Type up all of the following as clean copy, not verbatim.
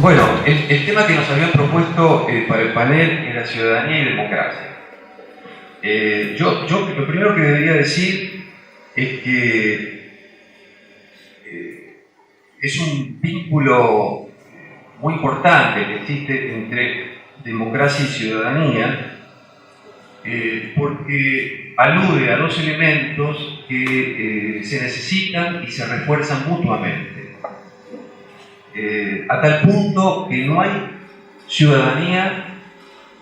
Bueno, el tema que nos habían propuesto para el panel era ciudadanía y democracia. Yo lo primero que debería decir es que es un vínculo muy importante que existe entre democracia y ciudadanía, porque alude a dos elementos que se necesitan y se refuerzan mutuamente. A tal punto que no hay ciudadanía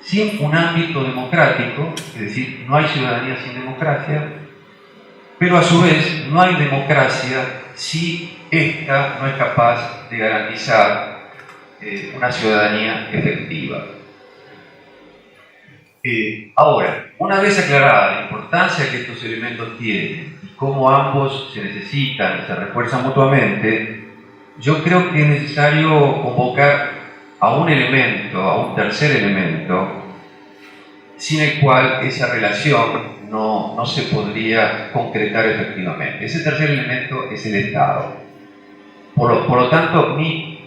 sin un ámbito democrático, es decir, no hay ciudadanía sin democracia, pero a su vez no hay democracia si ésta no es capaz de garantizar una ciudadanía efectiva. Ahora, una vez aclarada la importancia que estos elementos tienen y cómo ambos se necesitan y se refuerzan mutuamente, yo creo que es necesario convocar a un elemento, a un tercer elemento, sin el cual esa relación no se podría concretar efectivamente. Ese tercer elemento es el Estado. Por lo tanto, mi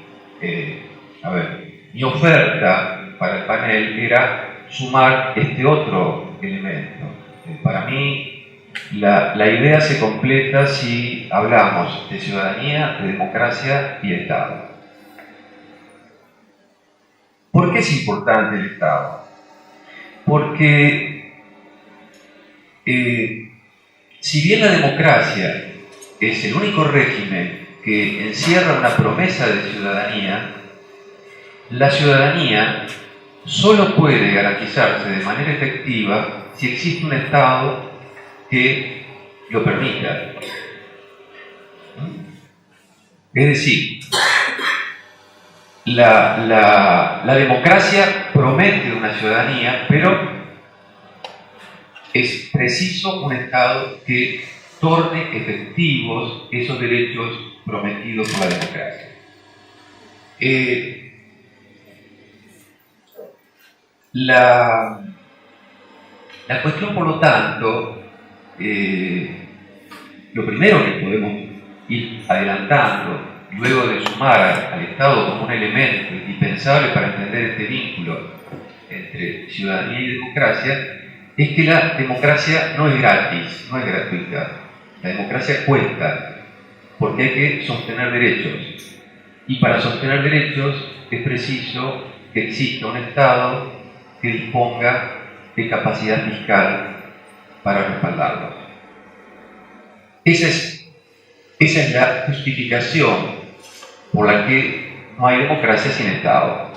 oferta para el panel era sumar este otro elemento. Para mí, la idea se completa si hablamos de ciudadanía, de democracia y Estado. ¿Por qué es importante el Estado? Porque si bien la democracia es el único régimen que encierra una promesa de ciudadanía, la ciudadanía solo puede garantizarse de manera efectiva si existe un Estado que lo permita. Es decir, la democracia promete una ciudadanía, pero es preciso un Estado que torne efectivos esos derechos prometidos por la democracia. La cuestión, por lo tanto, lo primero que podemos ir adelantando, luego de sumar al Estado como un elemento indispensable para entender este vínculo entre ciudadanía y democracia, es que la democracia no es gratis, no es gratuita. La democracia cuesta, porque hay que sostener derechos. Y para sostener derechos es preciso que exista un Estado que disponga de capacidad fiscal para respaldarlos. Esa es la justificación por la que no hay democracia sin Estado.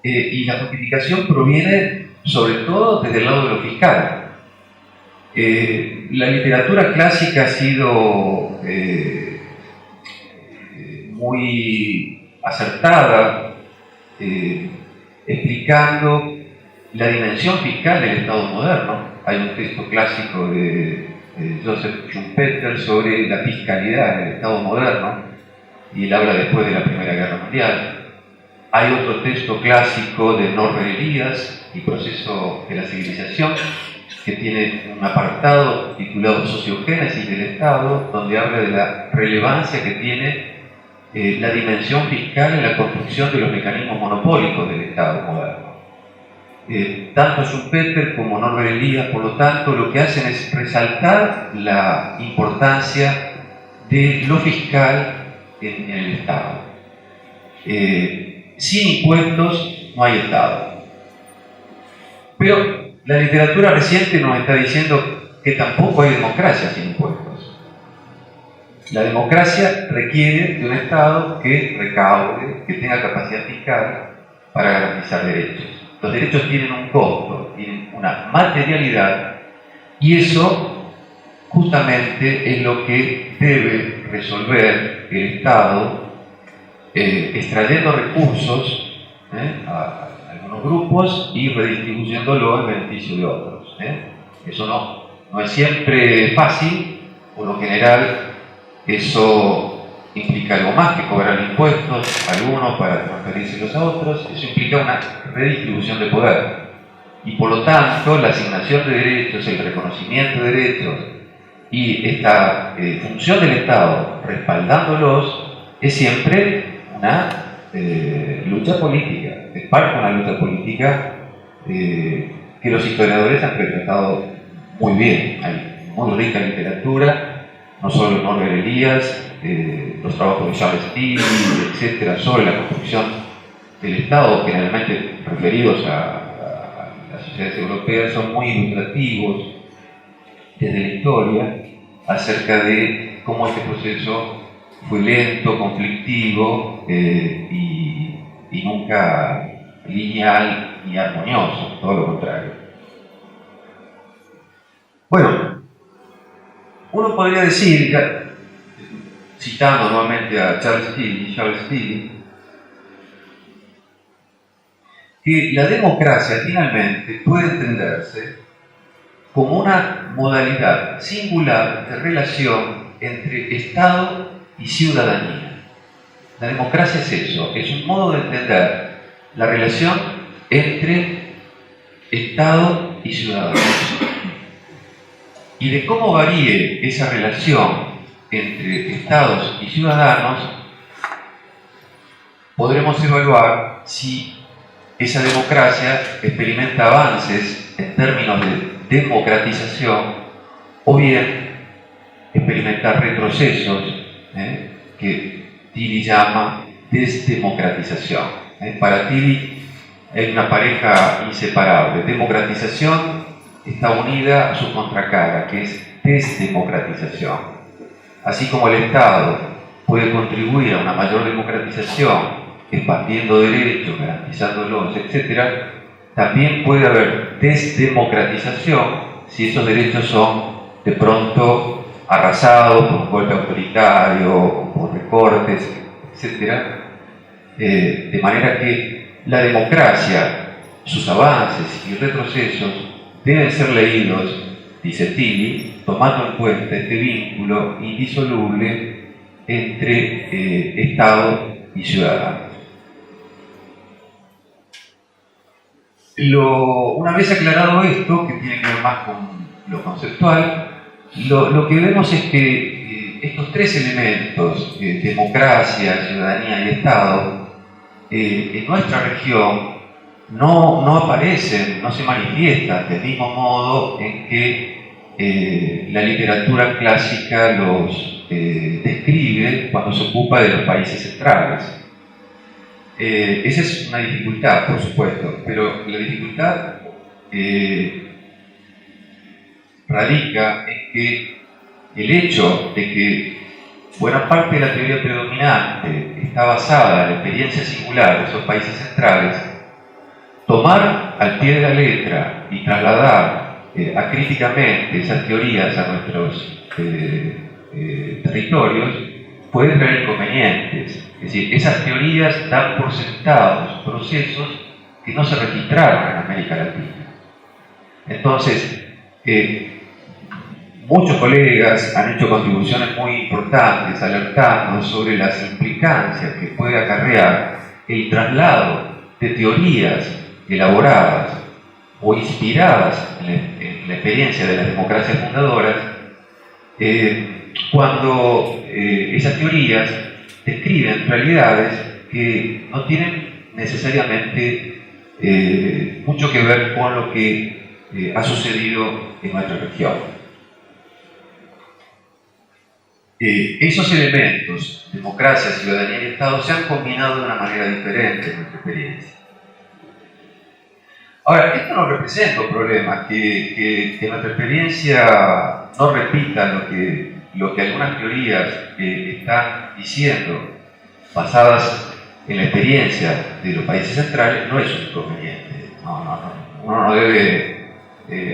Y la justificación proviene sobre todo desde el lado de lo fiscal. La literatura clásica ha sido muy acertada explicando la dimensión fiscal del Estado moderno. Hay un texto clásico de Joseph Schumpeter sobre la fiscalidad del Estado moderno, y él habla después de la Primera Guerra Mundial. Hay otro texto clásico de Norbert Elias, El proceso de la civilización, que tiene un apartado titulado Sociogénesis del Estado, donde habla de la relevancia que tiene la dimensión fiscal en la construcción de los mecanismos monopólicos del Estado moderno. Tanto Schumpeter como Norbert Elias, por lo tanto, lo que hacen es resaltar la importancia de lo fiscal en el Estado. Sin impuestos no hay Estado. Pero la literatura reciente nos está diciendo que tampoco hay democracia sin impuestos. La democracia requiere de un Estado que recaude, que tenga capacidad fiscal para garantizar derechos. Los derechos tienen un costo, tienen una materialidad, y eso justamente es lo que debe resolver el Estado, extrayendo recursos a algunos grupos y redistribuyéndolo en beneficio de otros. Eso no es siempre fácil. Por lo general, eso implica algo más que cobrar impuestos a algunos para transferírselos a otros. Eso implica una redistribución de poder. Y por lo tanto, la asignación de derechos, el reconocimiento de derechos y esta función del Estado respaldándolos es siempre una lucha política, es parte de una lucha política que los historiadores han retratado muy bien. Hay muy rica literatura, no solo Norbert Elias, los trabajos de Charles Tilly, etcétera, sobre la construcción del Estado, generalmente referidos a las sociedades europeas, son muy ilustrativos desde la historia acerca de cómo este proceso fue lento, conflictivo y nunca lineal ni armonioso, todo lo contrario. Bueno, uno podría decir, citando nuevamente a Charles Tilly, que la democracia finalmente puede entenderse como una modalidad singular de relación entre Estado y ciudadanía. La democracia es eso, es un modo de entender la relación entre Estado y ciudadanos. Y de cómo varíe esa relación entre Estados y ciudadanos, podremos evaluar si esa democracia experimenta avances en términos de democratización o bien experimenta retrocesos que Tilly llama desdemocratización. Para Tilly es una pareja inseparable. Democratización está unida a su contracara, que es desdemocratización. Así como el Estado puede contribuir a una mayor democratización, expandiendo derechos, garantizándolos, etc., también puede haber desdemocratización si esos derechos son de pronto arrasados por un golpe autoritario o por recortes, etc. De manera que la democracia, sus avances y retrocesos deben ser leídos, dice Tilly, tomando en cuenta este vínculo indisoluble entre Estado y ciudadano. Una vez aclarado esto, que tiene que ver más con lo conceptual, lo que vemos es que estos tres elementos, democracia, ciudadanía y Estado, en nuestra región no aparecen, no se manifiestan del mismo modo en que la literatura clásica los describe cuando se ocupa de los países centrales. Esa es una dificultad, por supuesto, pero la dificultad radica en que el hecho de que buena parte de la teoría predominante está basada en la experiencia singular de esos países centrales, tomar al pie de la letra y trasladar acríticamente esas teorías a nuestros territorios puede traer inconvenientes. Es decir, esas teorías dan por sentados procesos que no se registraron en América Latina. Entonces, muchos colegas han hecho contribuciones muy importantes alertando sobre las implicancias que puede acarrear el traslado de teorías elaboradas o inspiradas en la experiencia de las democracias fundadoras, cuando esas teorías describen realidades que no tienen necesariamente mucho que ver con lo que ha sucedido en nuestra región. Esos elementos, democracia, ciudadanía y Estado, se han combinado de una manera diferente en nuestra experiencia. Ahora, esto no representa un problema, que nuestra experiencia no repita lo que algunas teorías están diciendo, basadas en la experiencia de los países centrales, no es un inconveniente. Uno no debe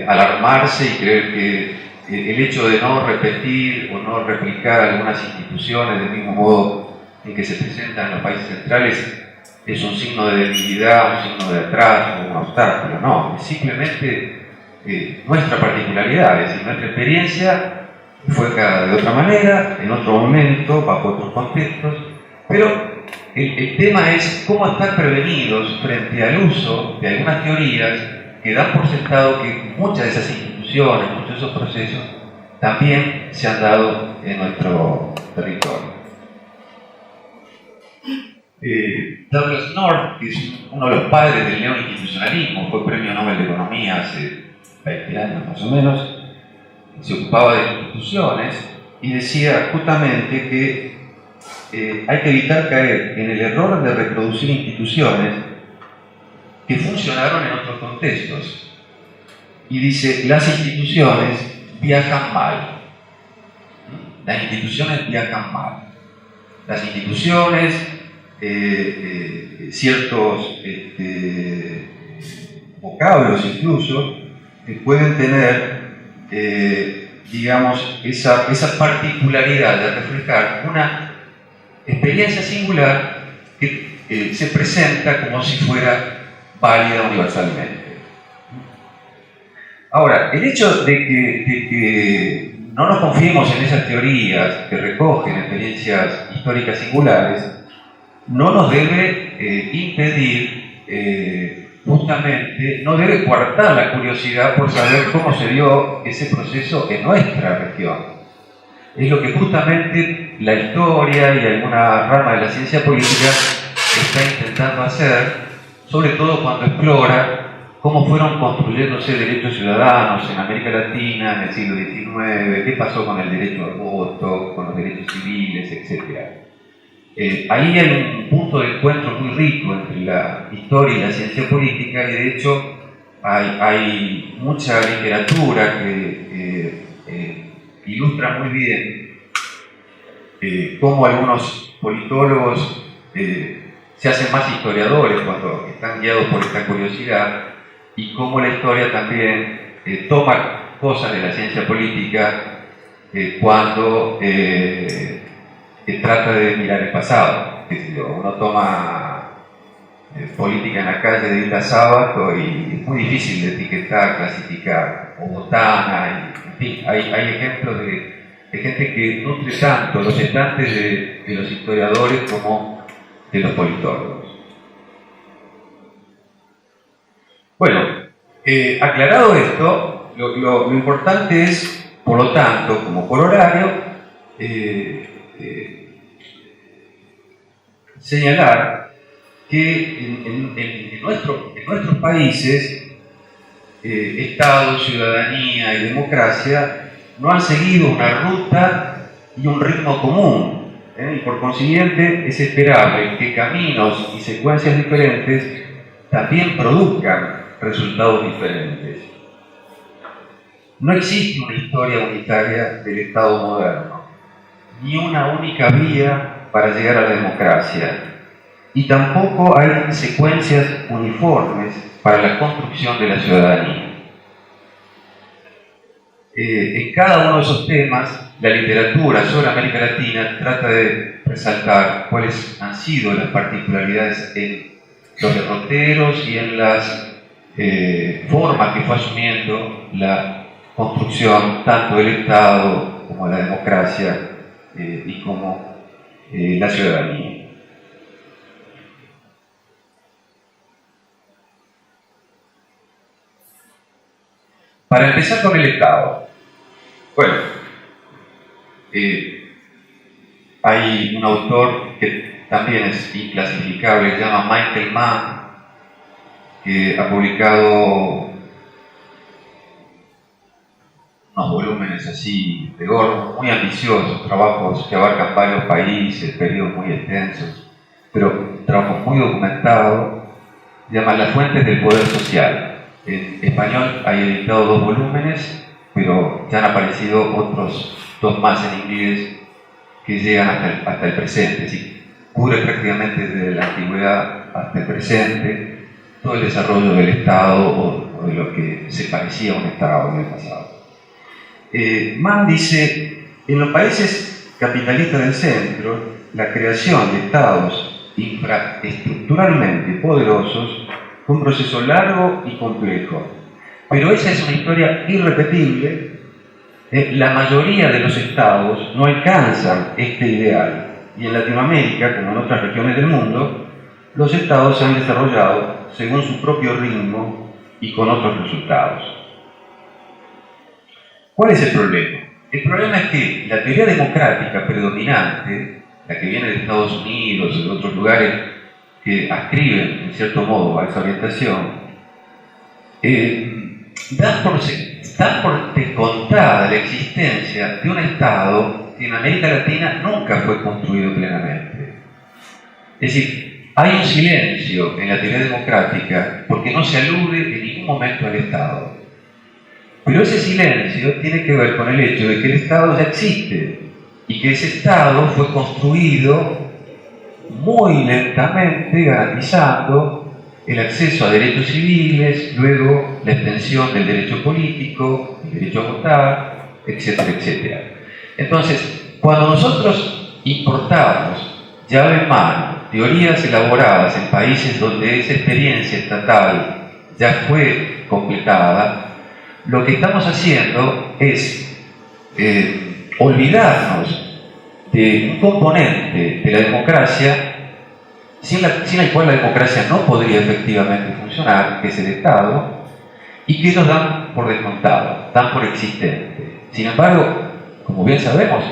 alarmarse y creer que el hecho de no repetir o no replicar algunas instituciones del mismo modo en que se presentan en los países centrales es un signo de debilidad, un signo de atraso, un obstáculo. No, es simplemente nuestra particularidad, es decir, nuestra experiencia fue de otra manera, en otro momento, bajo otros contextos, pero el tema es cómo estar prevenidos frente al uso de algunas teorías que dan por sentado que muchas de esas instituciones, muchos de esos procesos también se han dado en nuestro territorio. Douglas North, que es uno de los padres del neoinstitucionalismo, fue premio Nobel de Economía hace 20 años más o menos, se ocupaba de instituciones y decía justamente que hay que evitar caer en el error de reproducir instituciones que funcionaron en otros contextos. Y dice, las instituciones viajan mal. Las instituciones viajan mal. Las instituciones, ciertos vocablos incluso, pueden tener, digamos, esa particularidad de reflejar una experiencia singular que se presenta como si fuera válida universalmente. Ahora, el hecho de que no nos confiemos en esas teorías que recogen experiencias históricas singulares no nos debe impedir, justamente, no debe coartar la curiosidad por saber cómo se dio ese proceso en nuestra región. Es lo que justamente la historia y alguna rama de la ciencia política está intentando hacer, sobre todo cuando explora cómo fueron construyéndose derechos ciudadanos en América Latina en el siglo XIX, qué pasó con el derecho al voto, con los derechos civiles, etc. Ahí hay un punto de encuentro muy rico entre la historia y la ciencia política, y de hecho hay mucha literatura que ilustra muy bien cómo algunos politólogos se hacen más historiadores cuando están guiados por esta curiosidad, y cómo la historia también toma cosas de la ciencia política cuando trata de mirar el pasado. Uno toma política en la calle de Isla Sábato y es muy difícil de etiquetar, clasificar, o botana, en fin, hay ejemplos de gente que nutre tanto los estantes de los historiadores como de los politólogos. Bueno, aclarado esto, lo importante es, por lo tanto, como por horario, señalar que en nuestros países, Estado, ciudadanía y democracia no han seguido una ruta y un ritmo común, y por consiguiente es esperable que caminos y secuencias diferentes también produzcan resultados diferentes. No existe una historia unitaria del Estado moderno, ni una única vía para llegar a la democracia, y tampoco hay secuencias uniformes para la construcción de la ciudadanía. En cada uno de esos temas, la literatura sobre América Latina trata de resaltar cuáles han sido las particularidades en los derroteros y en las formas que fue asumiendo la construcción tanto del Estado como la democracia y como la ciudadanía. Para empezar con el Estado, bueno, hay un autor que también es inclasificable, se llama Michael Mann, que ha publicado unos volúmenes así de gordos, muy ambiciosos, trabajos que abarcan varios países, periodos muy extensos, pero trabajos muy documentados. Se llama Las fuentes del poder social. En español hay editado 2 volúmenes, pero ya han aparecido otros 2 más en inglés que llegan hasta el presente. Así, cubre prácticamente desde la antigüedad hasta el presente todo el desarrollo del Estado o de lo que se parecía a un Estado en el pasado. Mann dice, en los países capitalistas del centro, la creación de estados infraestructuralmente poderosos fue un proceso largo y complejo, pero esa es una historia irrepetible. La mayoría de los estados no alcanzan este ideal, y en Latinoamérica, como en otras regiones del mundo, los estados se han desarrollado según su propio ritmo y con otros resultados. ¿Cuál es el problema? El problema es que la teoría democrática predominante la que viene de Estados Unidos o de otros lugares que ascriben, en cierto modo, a esa orientación, dan por descontada la existencia de un Estado que en América Latina nunca fue construido plenamente. Es decir, hay un silencio en la teoría democrática porque no se alude en ningún momento al Estado. Pero ese silencio tiene que ver con el hecho de que el Estado ya existe y que ese Estado fue construido muy lentamente, garantizando el acceso a derechos civiles, luego la extensión del derecho político, el derecho a votar, etcétera, etcétera. Entonces, cuando nosotros importamos llave en mano teorías elaboradas en países donde esa experiencia estatal ya fue completada, lo que estamos haciendo es olvidarnos de un componente de la democracia sin el cual la democracia no podría efectivamente funcionar, que es el Estado, y que ellos dan por descontado, dan por existente. Sin embargo, como bien sabemos,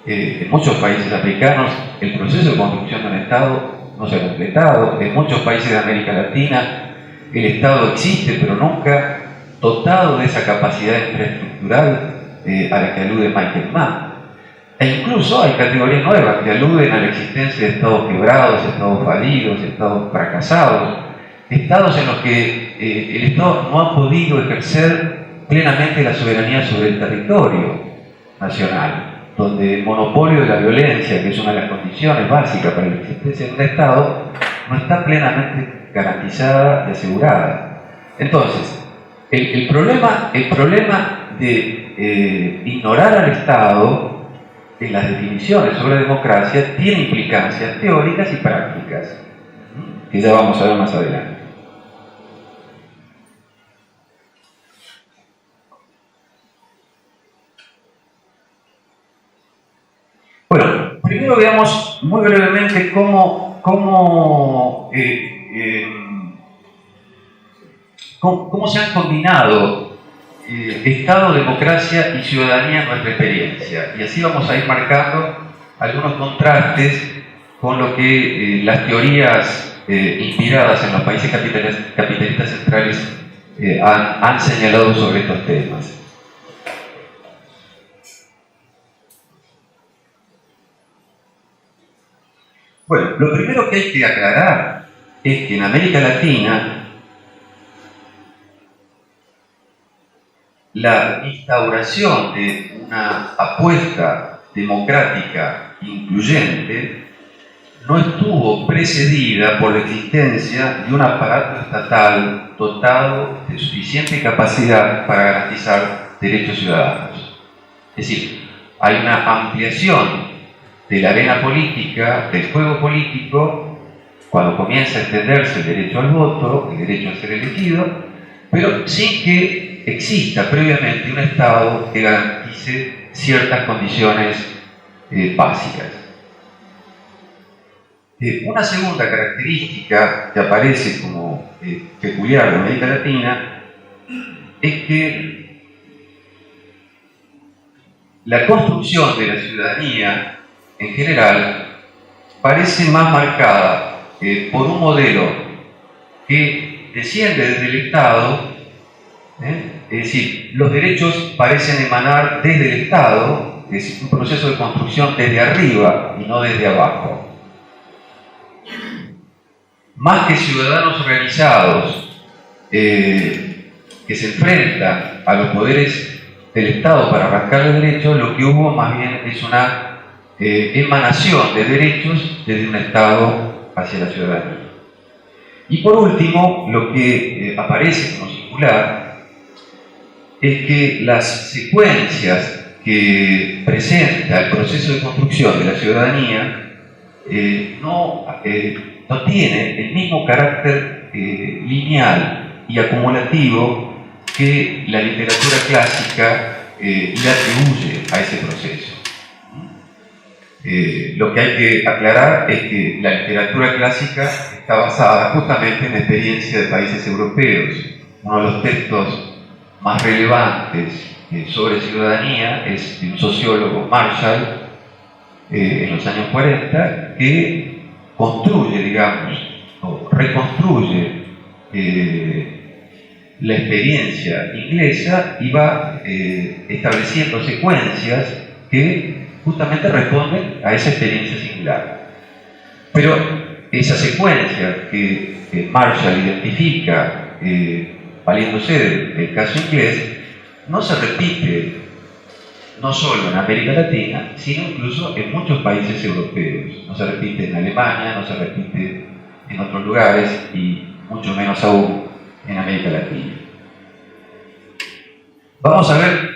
en muchos países africanos el proceso de construcción de un Estado no se ha completado. En muchos países de América Latina el Estado existe, pero nunca dotado de esa capacidad infraestructural a la que alude Michael Mann. E incluso hay categorías nuevas que aluden a la existencia de estados quebrados, estados fallidos, estados fracasados, estados en los que el Estado no ha podido ejercer plenamente la soberanía sobre el territorio nacional, donde el monopolio de la violencia, que es una de las condiciones básicas para la existencia de un Estado, no está plenamente garantizada y asegurada. Entonces, el problema de ignorar al Estado en las definiciones sobre democracia tiene implicancias teóricas y prácticas, que ya vamos a ver más adelante. Bueno, primero veamos muy brevemente cómo se han combinado Estado, democracia y ciudadanía en nuestra experiencia. Y así vamos a ir marcando algunos contrastes con lo que las teorías inspiradas en los países capitalistas centrales han señalado sobre estos temas. Bueno, lo primero que hay que aclarar es que en América Latina la instauración de una apuesta democrática incluyente no estuvo precedida por la existencia de un aparato estatal dotado de suficiente capacidad para garantizar derechos ciudadanos. Es decir, hay una ampliación de la arena política, del juego político, cuando comienza a extenderse el derecho al voto, el derecho a ser elegido, pero sin que exista previamente un Estado que garantice ciertas condiciones básicas. Una segunda característica que aparece como peculiar de América Latina es que la construcción de la ciudadanía en general parece más marcada por un modelo que desciende desde el Estado. Es decir, los derechos parecen emanar desde el Estado, es decir, un proceso de construcción desde arriba y no desde abajo. Más que ciudadanos organizados que se enfrentan a los poderes del Estado para arrancar el derecho, lo que hubo más bien es una emanación de derechos desde un Estado hacia la ciudadanía. Y por último, lo que aparece como singular es que las secuencias que presenta el proceso de construcción de la ciudadanía no tiene el mismo carácter lineal y acumulativo que la literatura clásica le atribuye a ese proceso. Lo que hay que aclarar es que la literatura clásica está basada justamente en la experiencia de países europeos. Uno de los textos más relevantes sobre ciudadanía es de un sociólogo, Marshall, en los años 40, que construye, digamos, o reconstruye la experiencia inglesa y va estableciendo secuencias que justamente responden a esa experiencia singular. Pero esa secuencia que Marshall identifica, valiéndose del caso inglés, no se repite no solo en América Latina, sino incluso en muchos países europeos. No se repite en Alemania, no se repite en otros lugares y mucho menos aún en América Latina. Vamos a ver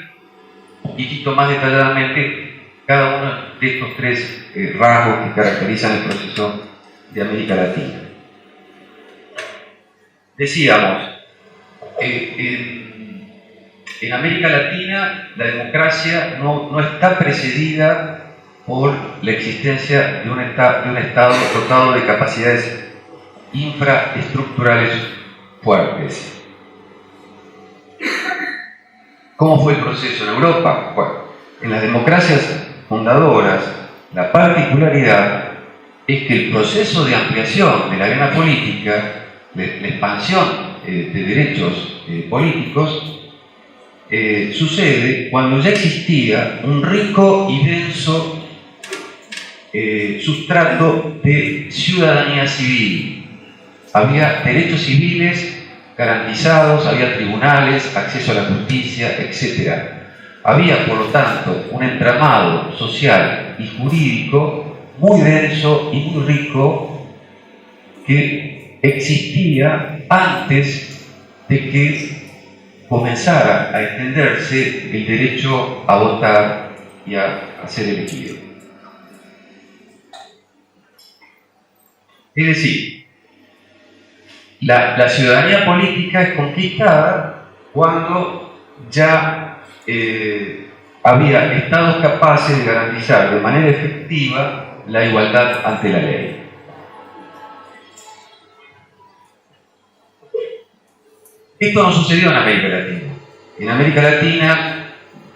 un poquitito más detalladamente cada uno de estos tres rasgos que caracterizan el proceso de América Latina. Decíamos, en América Latina la democracia no está precedida por la existencia de un Estado dotado de capacidades infraestructurales fuertes. ¿Cómo fue el proceso en Europa? Bueno, en las democracias fundadoras, la particularidad es que el proceso de ampliación de la arena política, la expansión de derechos políticos, sucede cuando ya existía un rico y denso sustrato de ciudadanía civil. Había derechos civiles garantizados, había tribunales, acceso a la justicia, etc. Había, por lo tanto, un entramado social y jurídico muy denso y muy rico que existía antes de que comenzara a extenderse el derecho a votar y a ser elegido. Es decir, la ciudadanía política es conquistada cuando ya había estados capaces de garantizar de manera efectiva la igualdad ante la ley. Esto no sucedió en América Latina. En América Latina,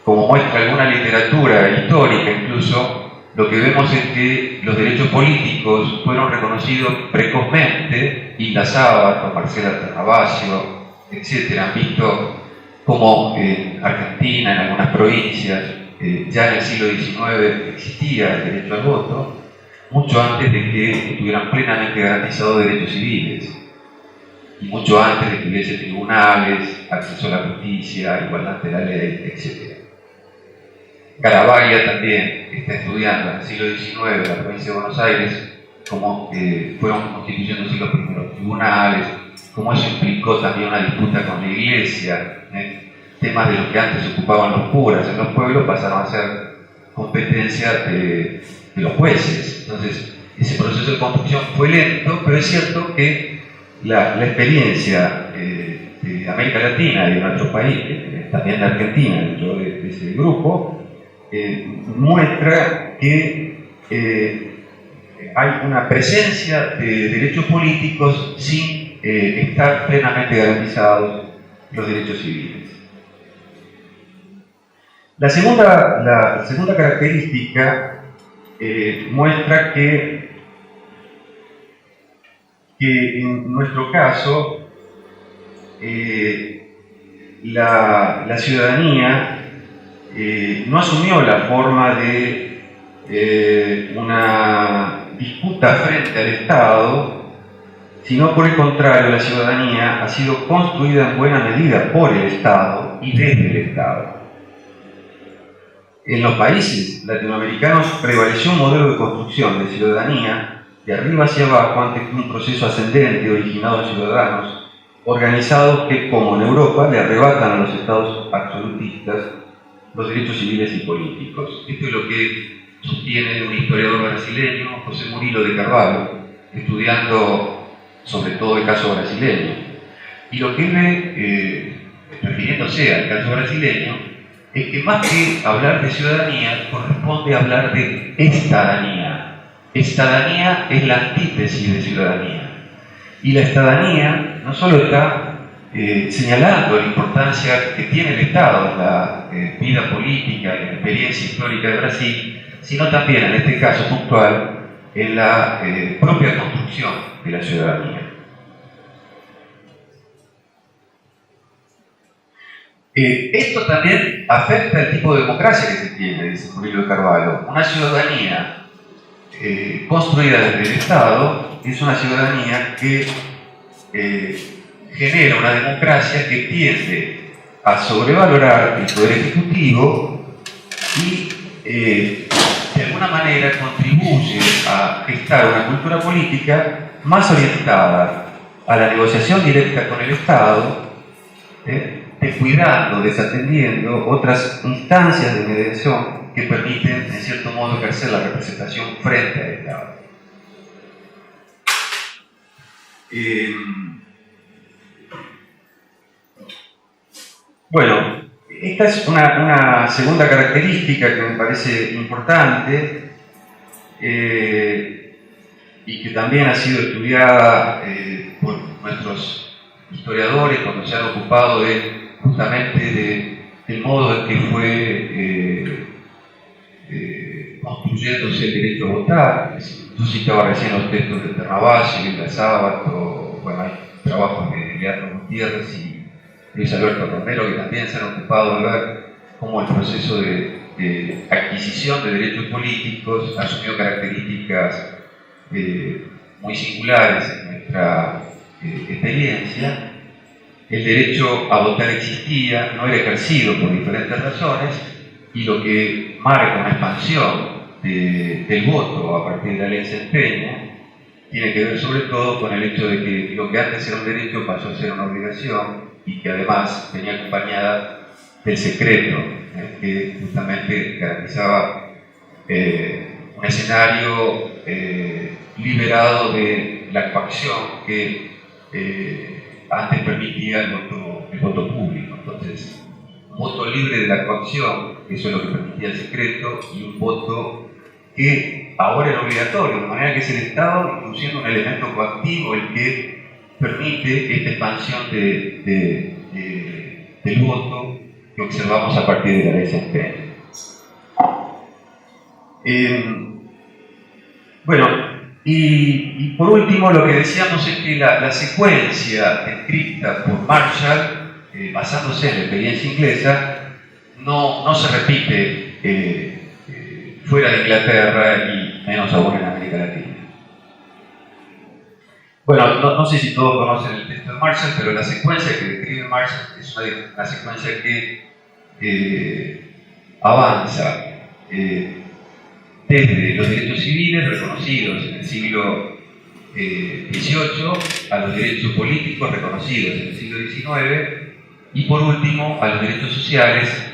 como muestra alguna literatura histórica incluso, lo que vemos es que los derechos políticos fueron reconocidos precozmente. Hilda Sábato, Marcela Ternavasio, etc. Han visto como en Argentina, en algunas provincias, ya en el siglo XIX existía el derecho al voto, mucho antes de que estuvieran plenamente garantizados derechos civiles. Y mucho antes de que hubiese tribunales, acceso a la justicia, igualdad ante la ley, etc. Garavaglia también está estudiando en el siglo XIX en la provincia de Buenos Aires cómo fueron constituyéndose los primeros tribunales, cómo eso implicó también una disputa con la iglesia, temas de los que antes se ocupaban los curas en los pueblos pasaron a ser competencia de los jueces. Entonces, ese proceso de construcción fue lento, pero es cierto que la experiencia de América Latina y de nuestro país, también de Argentina, dentro de ese grupo, muestra que hay una presencia de derechos políticos sin estar plenamente garantizados los derechos civiles. La segunda característica muestra que en nuestro caso la ciudadanía no asumió la forma de una disputa frente al Estado, sino por el contrario, la ciudadanía ha sido construida en buena medida por el Estado y desde el Estado. En los países latinoamericanos prevaleció un modelo de construcción de ciudadanía de arriba hacia abajo antes que un proceso ascendente originado en ciudadanos organizados que, como en Europa, le arrebatan a los estados absolutistas los derechos civiles y políticos. Esto es lo que sostiene un historiador brasileño, José Murilo de Carvalho, estudiando sobre todo el caso brasileño. Y lo que él ve, refiriéndose al caso brasileño, es que más que hablar de ciudadanía, corresponde hablar de estadanía. Estadanía es la antítesis de ciudadanía. Y la estadanía no solo está señalando la importancia que tiene el Estado en la vida política y la experiencia histórica de Brasil, sino también, en este caso puntual, en la propia construcción de la ciudadanía. Esto también afecta el tipo de democracia que se tiene, dice Murillo de Carvalho. Una ciudadanía construida desde el Estado es una ciudadanía que genera una democracia que tiende a sobrevalorar el poder ejecutivo y de alguna manera contribuye a gestar una cultura política más orientada a la negociación directa con el Estado, descuidando, desatendiendo otras instancias de mediación que permiten, en cierto modo, ejercer la representación frente al Estado. Bueno, esta es una segunda característica que me parece importante y que también ha sido estudiada por nuestros historiadores cuando se han ocupado justamente del modo en que fue construyéndose el derecho a votar. Yo citaba recién los textos de Ternavalla, Hilda Sábato, bueno, hay trabajos de Leandro Gutiérrez y Luis Alberto Romero, que también se han ocupado de ver cómo el proceso de adquisición de derechos políticos asumió características muy singulares en nuestra experiencia. El derecho a votar existía, no era ejercido por diferentes razones, y lo que marca una expansión del voto a partir de la ley Centenio tiene que ver sobre todo con el hecho de que lo que antes era un derecho pasó a ser una obligación y que además venía acompañada del secreto, que justamente garantizaba un escenario liberado de la coacción que antes permitía el voto público. Entonces, un voto libre de la coacción, eso es lo que permitía el secreto, y un voto que ahora es obligatorio, de manera que es el Estado introduciendo un elemento coactivo el que permite esta expansión del voto que observamos a partir de la ley Centenio. Bueno, y por último lo que decíamos es que la secuencia descrita por Marshall, basándose en la experiencia inglesa, no se repite fuera de Inglaterra y menos aún en América Latina. Bueno, no sé si todos conocen el texto de Marshall, pero la secuencia que describe Marshall es una secuencia que avanza desde los derechos civiles reconocidos en el siglo XVIII a los derechos políticos reconocidos en el siglo XIX y por último a los derechos sociales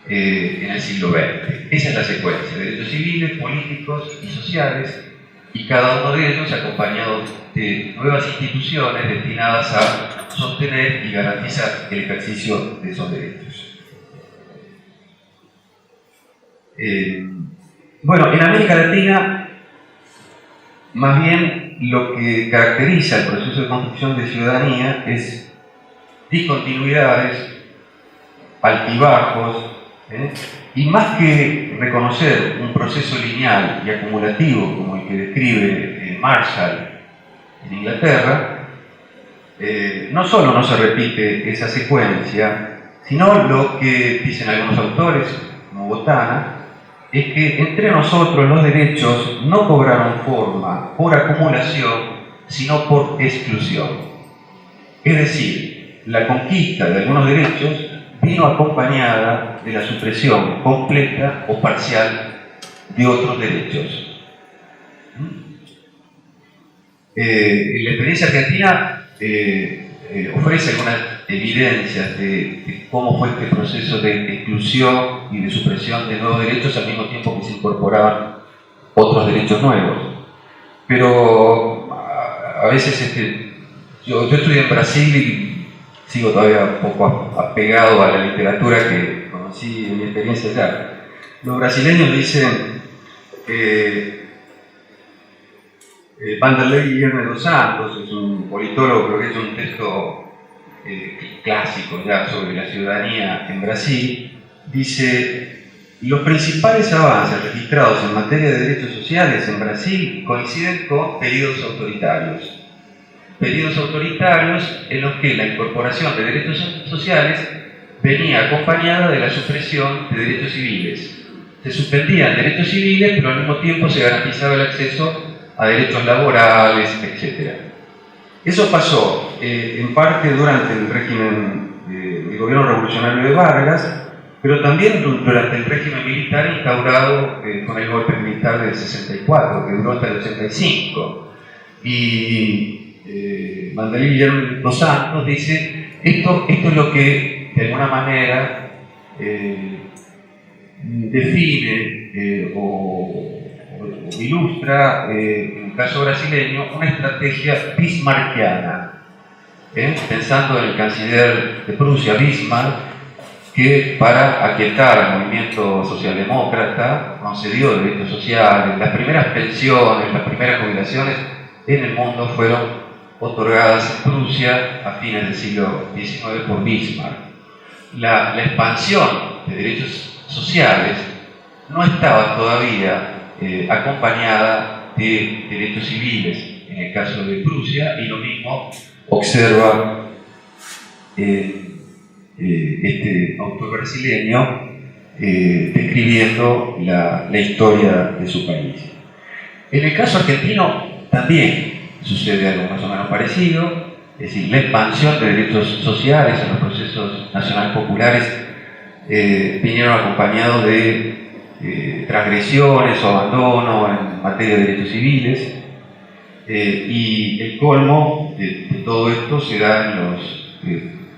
en el siglo XX. Esa es la secuencia: derechos civiles, políticos y sociales, y cada uno de ellos acompañado de nuevas instituciones destinadas a sostener y garantizar el ejercicio de esos derechos. Bueno, en América Latina, más bien lo que caracteriza el proceso de construcción de ciudadanía es discontinuidades, altibajos, y más que reconocer un proceso lineal y acumulativo como el que describe Marshall en Inglaterra, no solo no se repite esa secuencia, sino lo que dicen algunos autores, como Botana, es que entre nosotros los derechos no cobraron forma por acumulación, sino por exclusión. Es decir, la conquista de algunos derechos vino acompañada de la supresión completa o parcial de otros derechos. La experiencia argentina ofrece algunas evidencias de cómo fue este proceso de exclusión y de supresión de nuevos derechos al mismo tiempo que se incorporaban otros derechos nuevos. Pero a veces yo estudié en Brasil y sigo todavía un poco apegado a la literatura que conocí en mi experiencia allá. Los brasileños dicen Vanderlei Guilherme dos Santos es un politólogo, creo que ha hecho un texto clásico ya sobre la ciudadanía en Brasil. Dice: Los principales avances registrados en materia de derechos sociales en Brasil coinciden con periodos autoritarios. Periodos autoritarios en los que la incorporación de derechos sociales venía acompañada de la supresión de derechos civiles. Se suspendían derechos civiles, pero al mismo tiempo se garantizaba el acceso a derechos laborales, etc. Eso pasó en parte durante el régimen del gobierno revolucionario de Vargas, pero también durante el régimen militar instaurado con el golpe militar del 64, que duró hasta el 85. Y Mandalí Guillermo dos Santos dice, esto es lo que de alguna manera define o ilustra, en el caso brasileño, una estrategia bismarckiana, pensando en el canciller de Prusia, Bismarck, que para aquietar al movimiento socialdemócrata concedió derechos sociales. Las primeras pensiones, las primeras jubilaciones en el mundo fueron otorgadas en Prusia a fines del siglo XIX por Bismarck. La expansión de derechos sociales no estaba todavía acompañada de derechos civiles en el caso de Prusia, y lo mismo observa este autor brasileño describiendo la historia de su país. En el caso argentino también sucede algo más o menos parecido, es decir, la expansión de derechos sociales en los procesos nacionales populares vinieron acompañados de transgresiones o abandono en materia de derechos civiles, y el colmo de todo esto se da en los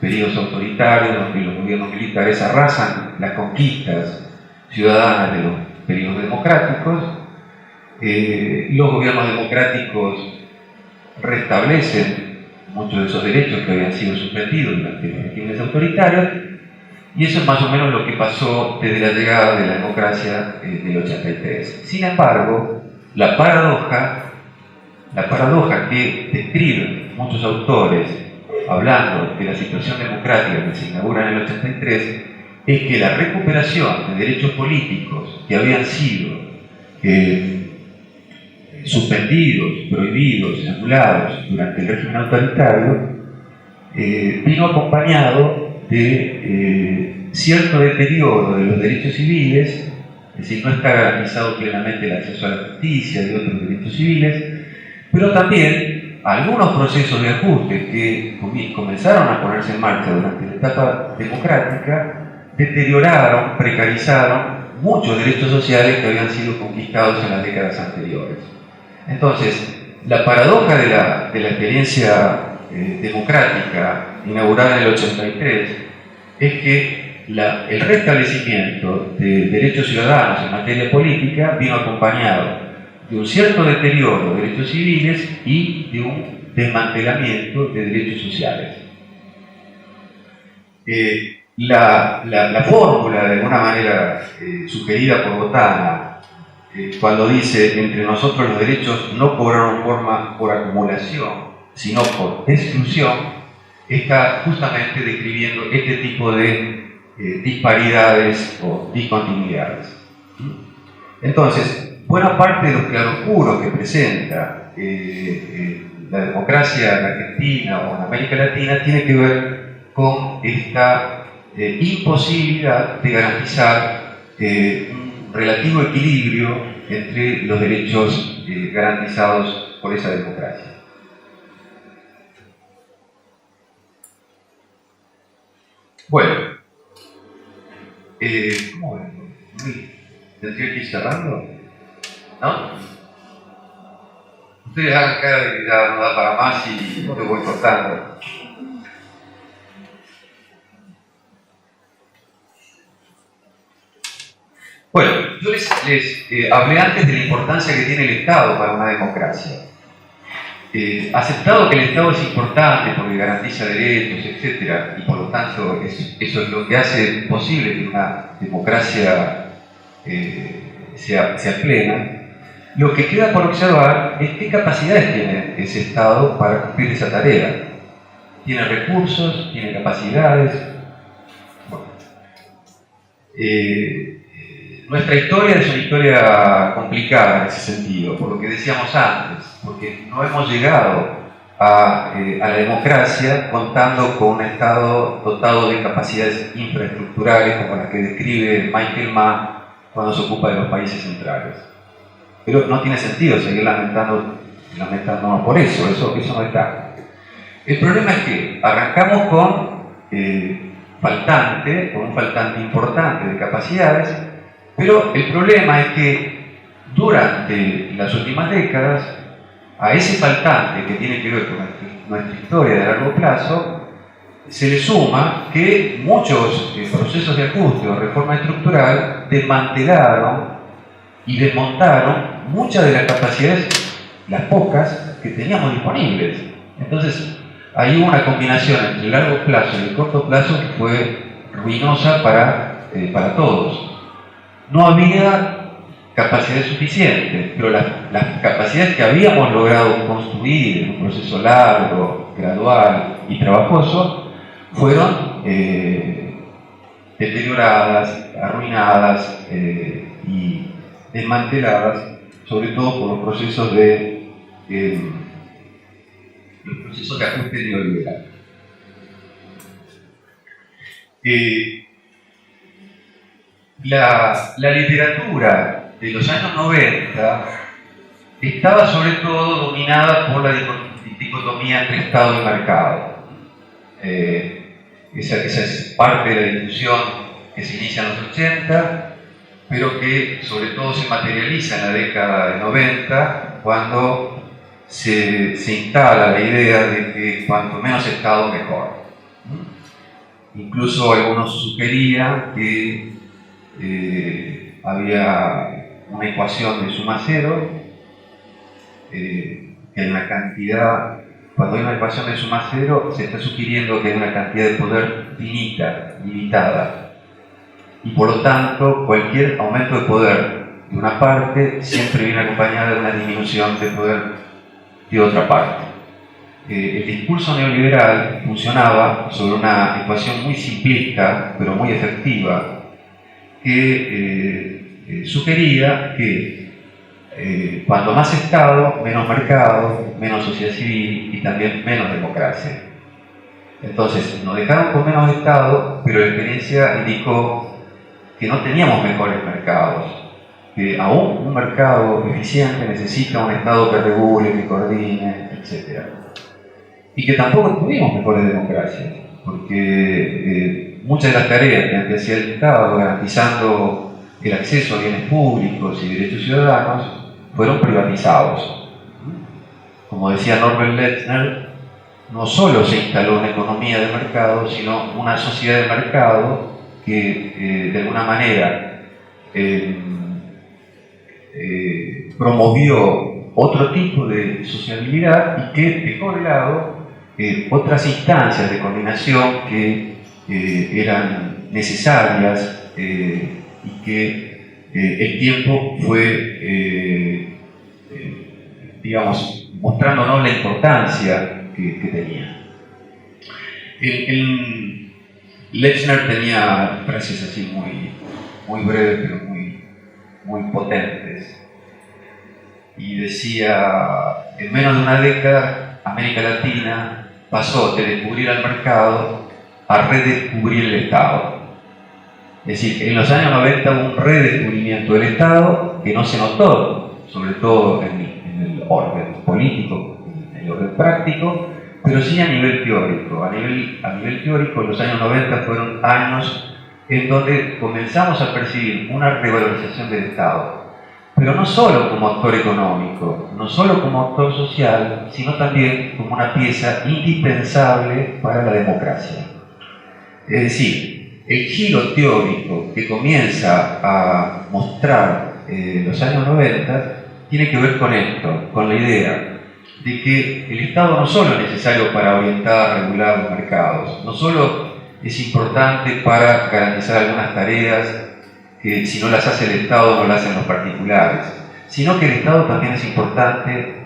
periodos autoritarios, donde los gobiernos militares arrasan las conquistas ciudadanas de los periodos democráticos. Los gobiernos democráticos restablecen muchos de esos derechos que habían sido suspendidos durante los regímenes autoritarios, y eso es más o menos lo que pasó desde la llegada de la democracia del 83. Sin embargo, la paradoja que describen muchos autores hablando de la situación democrática que se inaugura en el 83 es que la recuperación de derechos políticos que habían sido suspendidos, prohibidos, anulados durante el régimen autoritario vino acompañado de cierto deterioro de los derechos civiles, es decir, no está garantizado plenamente el acceso a la justicia y otros derechos civiles, pero también algunos procesos de ajuste que comenzaron a ponerse en marcha durante la etapa democrática deterioraron, precarizaron muchos derechos sociales que habían sido conquistados en las décadas anteriores. Entonces, la paradoja de la experiencia democrática inaugurada en el 83 es que el restablecimiento de derechos ciudadanos en materia política vino acompañado de un cierto deterioro de derechos civiles y de un desmantelamiento de derechos sociales. La fórmula, de alguna manera sugerida por Botana, cuando dice entre nosotros los derechos no cobraron forma por acumulación, sino por exclusión, está justamente describiendo este tipo de disparidades o discontinuidades. Entonces, buena parte de los claroscuros que presenta la democracia en Argentina o en América Latina tiene que ver con esta imposibilidad de garantizar un relativo equilibrio entre los derechos garantizados por esa democracia. Bueno, ¿cómo ven? ¿Tendría que ir cerrando? ¿No? Ustedes hagan cara de que ya no da para más y te voy cortando. Bueno, yo les hablé antes de la importancia que tiene el Estado para una democracia. Aceptado que el Estado es importante porque garantiza derechos, etc., y por lo tanto eso es lo que hace posible que una democracia sea plena, lo que queda por observar es qué capacidades tiene ese Estado para cumplir esa tarea. ¿Tiene recursos? ¿Tiene capacidades? Bueno, nuestra historia es una historia complicada en ese sentido, por lo que decíamos antes, porque no hemos llegado a la democracia contando con un Estado dotado de capacidades infraestructurales como las que describe Michael Mann cuando se ocupa de los países centrales. Pero no tiene sentido seguir lamentándonos por eso no está. El problema es que arrancamos con un faltante importante de capacidades, pero el problema es que durante las últimas décadas a ese faltante que tiene que ver con nuestra historia de largo plazo se le suma que muchos procesos de ajuste o reforma estructural desmantelaron y desmontaron muchas de las capacidades, las pocas, que teníamos disponibles. Entonces, hay una combinación entre el largo plazo y el corto plazo que fue ruinosa para todos. No había capacidades suficientes, pero las capacidades que habíamos logrado construir en un proceso largo, gradual y trabajoso fueron deterioradas, arruinadas y desmanteladas, sobre todo por los procesos de ajuste neoliberal. La literatura de los años 90 estaba sobre todo dominada por la dicotomía entre Estado y mercado. Esa es parte de la discusión que se inicia en los 80, pero que sobre todo se materializa en la década de 90, cuando se instala la idea de que cuanto menos Estado, mejor. Incluso algunos sugerían que había una ecuación de suma cero, que hay una cantidad, cuando hay una ecuación de suma cero, se está sugiriendo que hay una cantidad de poder finita, limitada, y por lo tanto cualquier aumento de poder de una parte siempre viene acompañada de una disminución de poder de otra parte. El discurso neoliberal funcionaba sobre una ecuación muy simplista, pero muy efectiva, que sugería que cuanto más Estado, menos mercado, menos sociedad civil y también menos democracia. Entonces, nos dejaron con menos Estado, pero la experiencia indicó que no teníamos mejores mercados, que aún un mercado eficiente necesita un Estado que regule, que coordine, etc. Y que tampoco tuvimos mejores democracias, porque muchas de las tareas que antes hacía el Estado, garantizando el acceso a bienes públicos y derechos ciudadanos, fueron privatizados. Como decía Norbert Lechner, no solo se instaló una economía de mercado, sino una sociedad de mercado que de alguna manera promovió otro tipo de sociabilidad y que dejó de lado otras instancias de coordinación que eran necesarias y que el tiempo fue, digamos, mostrándonos la importancia que tenía. Lechner tenía frases así muy breves, pero muy potentes. Y decía, en menos de una década, América Latina pasó de descubrir al mercado a redescubrir el Estado. Es decir, en los años 90 hubo un redescubrimiento del Estado que no se notó, sobre todo en el orden político, en el orden práctico, pero sí a nivel teórico. A nivel teórico, los años 90 fueron años en donde comenzamos a percibir una revalorización del Estado, pero no solo como actor económico, no solo como actor social, sino también como una pieza indispensable para la democracia. Es decir, el giro teórico que comienza a mostrar los años 90 tiene que ver con esto, con la idea de que el Estado no solo es necesario para orientar, regular los mercados, no solo es importante para garantizar algunas tareas que si no las hace el Estado no las hacen los particulares, sino que el Estado también es importante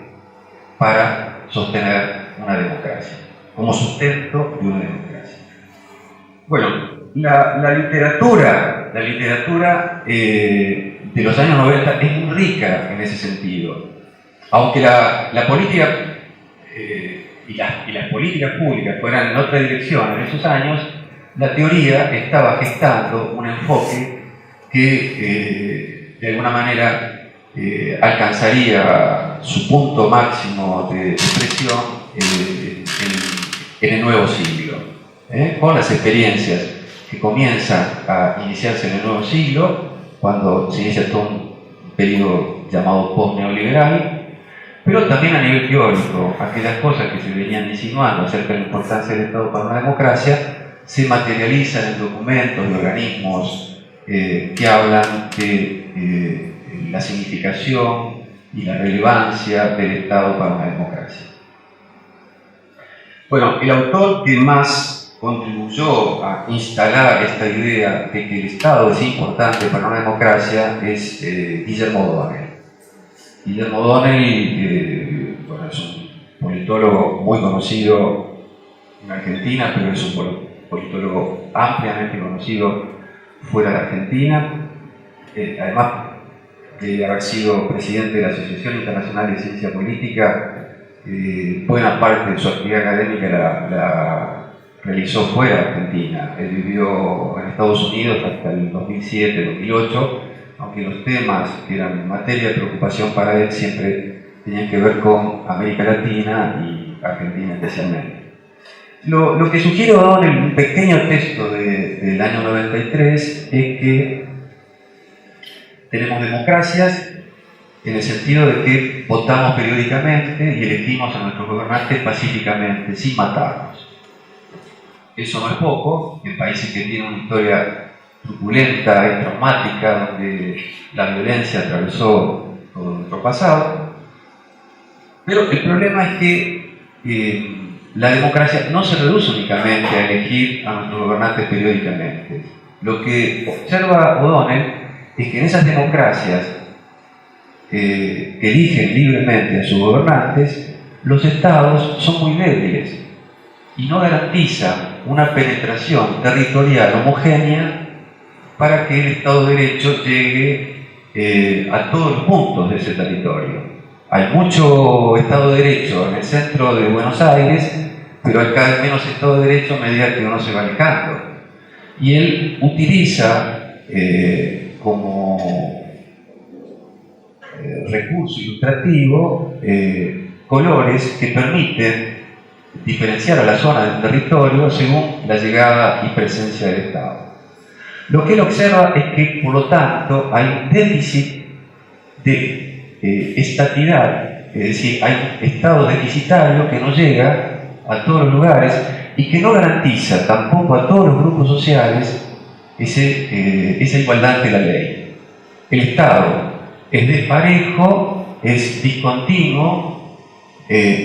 para sostener una democracia, como sustento de una democracia. Bueno, la literatura La literatura de los años 90 es muy rica en ese sentido. Aunque la política y las políticas públicas fueran en otra dirección en esos años, la teoría estaba gestando un enfoque que de alguna manera alcanzaría su punto máximo de expresión en el nuevo siglo, con las experiencias que comienzan a iniciarse en el nuevo siglo, cuando se inicia todo un periodo llamado post-neoliberal, pero también a nivel teórico, aquellas cosas que se venían insinuando acerca de la importancia del Estado para una democracia se materializan en documentos y organismos que hablan de la significación y la relevancia del Estado para una democracia. Bueno, el autor que más contribuyó a instalar esta idea de que el Estado es importante para una democracia es Guillermo O'Donnell. Guillermo O'Donnell, bueno, es un politólogo muy conocido en Argentina, pero es un politólogo ampliamente conocido fuera de Argentina. Además de haber sido presidente de la Asociación Internacional de Ciencia Política, buena parte de su actividad académica la realizó fuera de Argentina. Él vivió en Estados Unidos hasta el 2007-2008, aunque los temas que eran materia de preocupación para él siempre tenían que ver con América Latina y Argentina especialmente. Lo que sugiere O'Donnell en un pequeño texto del año 93 es que tenemos democracias en el sentido de que votamos periódicamente y elegimos a nuestros gobernantes pacíficamente, sin matarnos. Eso no es poco, en países que tienen una historia truculenta y traumática, donde la violencia atravesó todo nuestro pasado. Pero el problema es que la democracia no se reduce únicamente a elegir a nuestros gobernantes periódicamente. Lo que observa O'Donnell es que en esas democracias que eligen libremente a sus gobernantes, los estados son muy débiles y no garantizan una penetración territorial homogénea para que el Estado de Derecho llegue a todos los puntos de ese territorio. Hay mucho Estado de Derecho en el centro de Buenos Aires, pero hay cada vez menos Estado de Derecho a medida que uno se va alejando. Y él utiliza como recurso ilustrativo colores que permiten diferenciar a la zona del territorio según la llegada y presencia del Estado. Lo que él observa es que, por lo tanto, hay un déficit de estatidad, es decir, hay un Estado deficitario que no llega a todos los lugares y que no garantiza tampoco a todos los grupos sociales esa igualdad ante la ley. El Estado es desparejo, es discontinuo,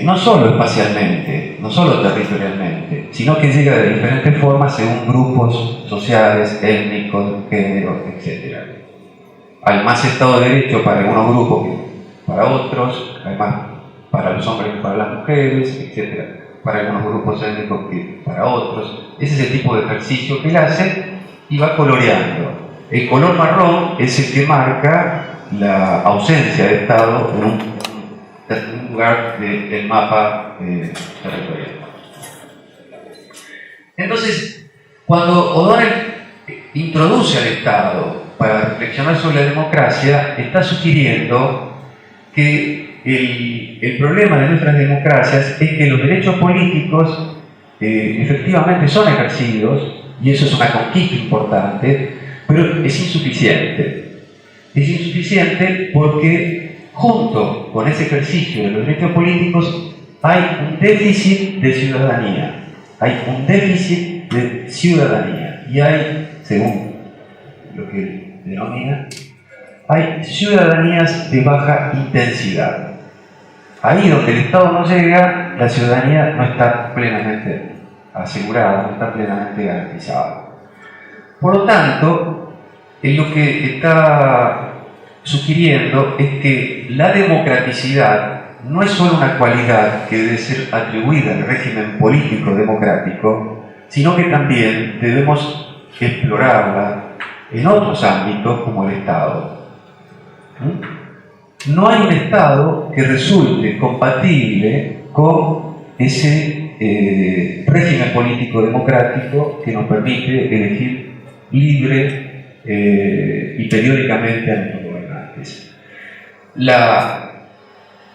no solo espacialmente, no solo territorialmente, sino que llega de diferentes formas según grupos sociales, étnicos, géneros, etc. Hay más Estado de Derecho para algunos grupos que para otros, hay más para los hombres que para las mujeres, etc. Para algunos grupos étnicos que para otros. Ese es el tipo de ejercicio que él hace y va coloreando. El color marrón es el que marca la ausencia de Estado en un lugar del mapa territorial. Entonces, cuando O'Donnell introduce al Estado para reflexionar sobre la democracia, está sugiriendo que el problema de nuestras democracias es que los derechos políticos efectivamente son ejercidos, y eso es una conquista importante, pero es insuficiente. Es insuficiente porque junto con ese ejercicio de los derechos políticos hay un déficit de ciudadanía. Hay un déficit de ciudadanía. Y hay, según lo que él denomina, hay ciudadanías de baja intensidad. Ahí donde el Estado no llega, la ciudadanía no está plenamente asegurada, no está plenamente garantizada. Por lo tanto, lo que está sugiriendo es que la democraticidad no es solo una cualidad que debe ser atribuida al régimen político democrático, sino que también debemos explorarla en otros ámbitos como el Estado. No hay un Estado que resulte compatible con ese régimen político democrático que nos permite elegir libre y periódicamente a nuestros gobernantes.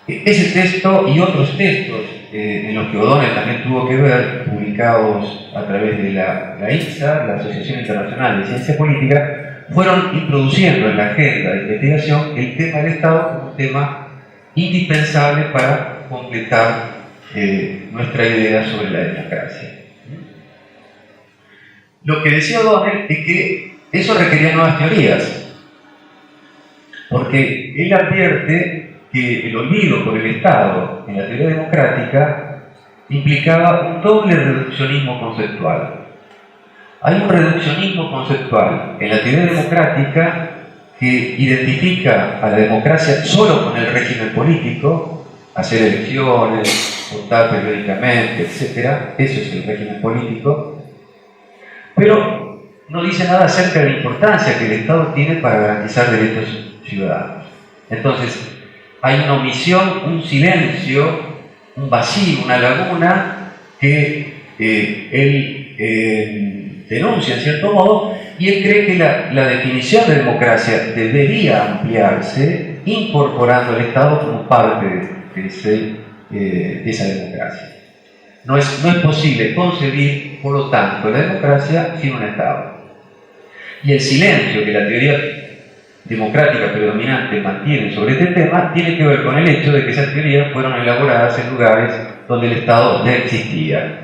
Ese texto y otros textos en los que O'Donnell también tuvo que ver, publicados a través de la INSA, la Asociación Internacional de Ciencia Política, fueron introduciendo en la agenda de investigación el tema del Estado como un tema indispensable para completar nuestra idea sobre la democracia. Lo que decía O'Donnell es que eso requería nuevas teorías, porque él advierte que el olvido por el Estado en la teoría democrática implicaba un doble reduccionismo conceptual. Hay un reduccionismo conceptual en la teoría democrática que identifica a la democracia solo con el régimen político, hacer elecciones, votar periódicamente, etc. Eso es el régimen político, pero no dice nada acerca de la importancia que el Estado tiene para garantizar derechos ciudadanos. Entonces, hay una omisión, un silencio, un vacío, una laguna que él denuncia en cierto modo, y él cree que la definición de democracia debería ampliarse incorporando al Estado como parte de esa democracia. No es posible concebir, por lo tanto, la democracia sin un Estado. Y el silencio que la teoría democrática predominante mantiene sobre este tema tiene que ver con el hecho de que esas teorías fueron elaboradas en lugares donde el Estado ya existía.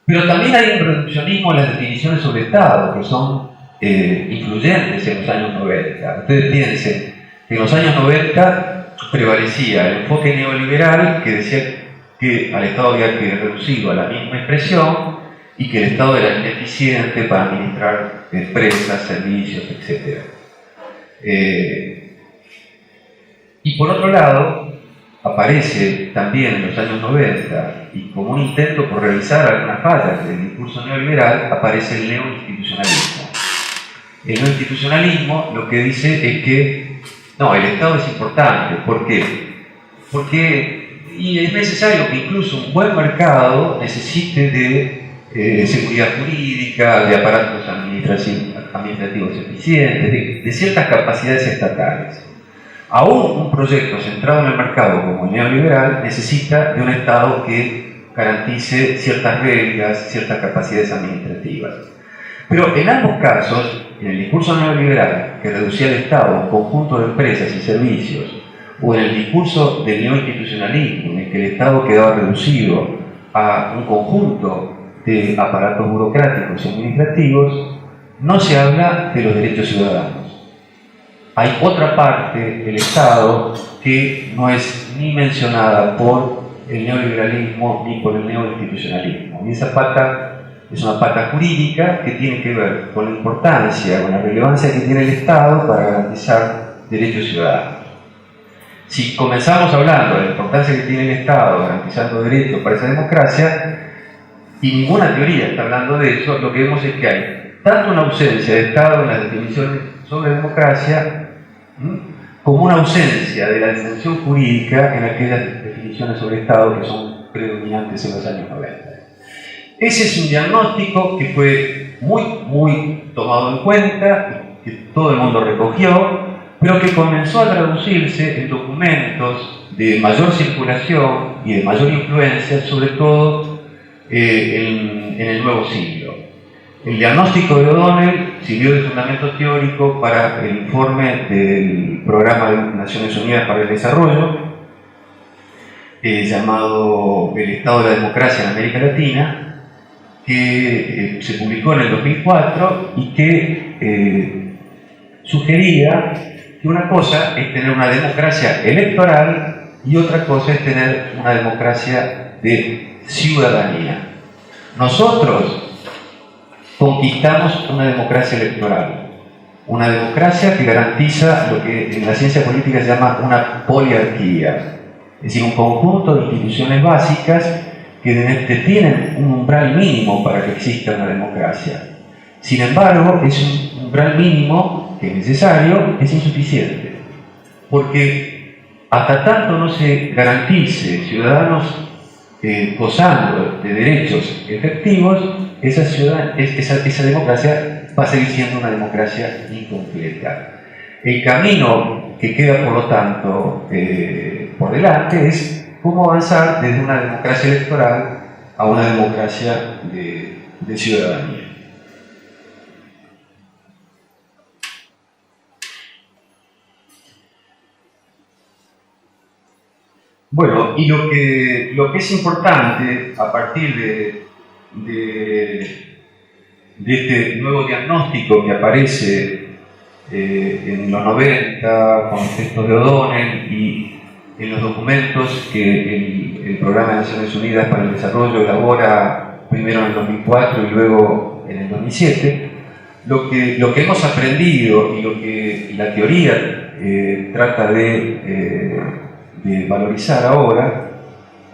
Pero también hay un reduccionismo en las definiciones sobre Estado que son influyentes en los años 90. Ustedes piensen que en los años 90 prevalecía el enfoque neoliberal que decía que al Estado había que reducirlo a la misma expresión y que el Estado era ineficiente para administrar empresas, servicios, etc. Y por otro lado, aparece también en los años 90, y como un intento por revisar algunas fallas del discurso neoliberal, aparece el neoinstitucionalismo. El neoinstitucionalismo lo que dice es que no, el Estado es importante. ¿Por qué? Porque es necesario que incluso un buen mercado necesite de seguridad jurídica, de aparatos administrativos eficientes, de ciertas capacidades estatales. Aún un proyecto centrado en el mercado como el neoliberal necesita de un Estado que garantice ciertas reglas, ciertas capacidades administrativas. Pero en ambos casos, en el discurso neoliberal, que reducía el Estado a un conjunto de empresas y servicios, o en el discurso del neoinstitucionalismo, en el que el Estado quedaba reducido a un conjunto de aparatos burocráticos y administrativos, no se habla de los derechos ciudadanos. Hay otra parte del Estado que no es ni mencionada por el neoliberalismo ni por el neoinstitucionalismo. Y esa pata es una pata jurídica que tiene que ver con la importancia, con la relevancia que tiene el Estado para garantizar derechos ciudadanos. Si comenzamos hablando de la importancia que tiene el Estado garantizando derechos para esa democracia, y ninguna teoría está hablando de eso, lo que vemos es que hay tanto una ausencia de Estado en las definiciones sobre democracia, como una ausencia de la dimensión jurídica en aquellas definiciones sobre Estado que son predominantes en los años 90. Ese es un diagnóstico que fue muy tomado en cuenta, que todo el mundo recogió, pero que comenzó a traducirse en documentos de mayor circulación y de mayor influencia, sobre todo en el nuevo siglo. El diagnóstico de O'Donnell sirvió de fundamento teórico para el informe del Programa de Naciones Unidas para el Desarrollo, llamado El Estado de la Democracia en América Latina, que se publicó en el 2004 y que sugería que una cosa es tener una democracia electoral y otra cosa es tener una democracia de ciudadanía. Nosotros conquistamos una democracia electoral, una democracia que garantiza lo que en la ciencia política se llama una poliarquía, es decir, un conjunto de instituciones básicas que tienen un umbral mínimo para que exista una democracia. Sin embargo, es un umbral mínimo que es necesario, es insuficiente. Porque hasta tanto no se garantice ciudadanos gozando de derechos efectivos, esa democracia va a seguir siendo una democracia incompleta. El camino que queda, por lo tanto, por delante es cómo avanzar desde una democracia electoral a una democracia de ciudadanía. Bueno, y lo que es importante a partir de este nuevo diagnóstico que aparece en los 90 con los textos de O'Donnell y en los documentos que el Programa de Naciones Unidas para el Desarrollo elabora primero en el 2004 y luego en el 2007, lo que hemos aprendido y lo que la teoría trata de valorizar ahora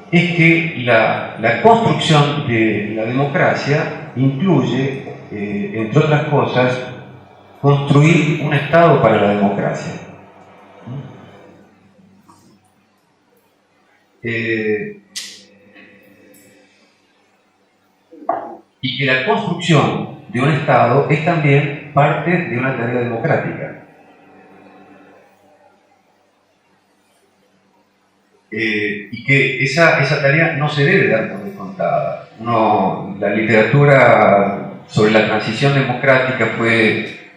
es que la construcción de la democracia incluye, entre otras cosas, construir un Estado para la democracia. Y que la construcción de un Estado es también parte de una tarea democrática. Y que esa tarea no se debe dar por descontada. La literatura sobre la transición democrática fue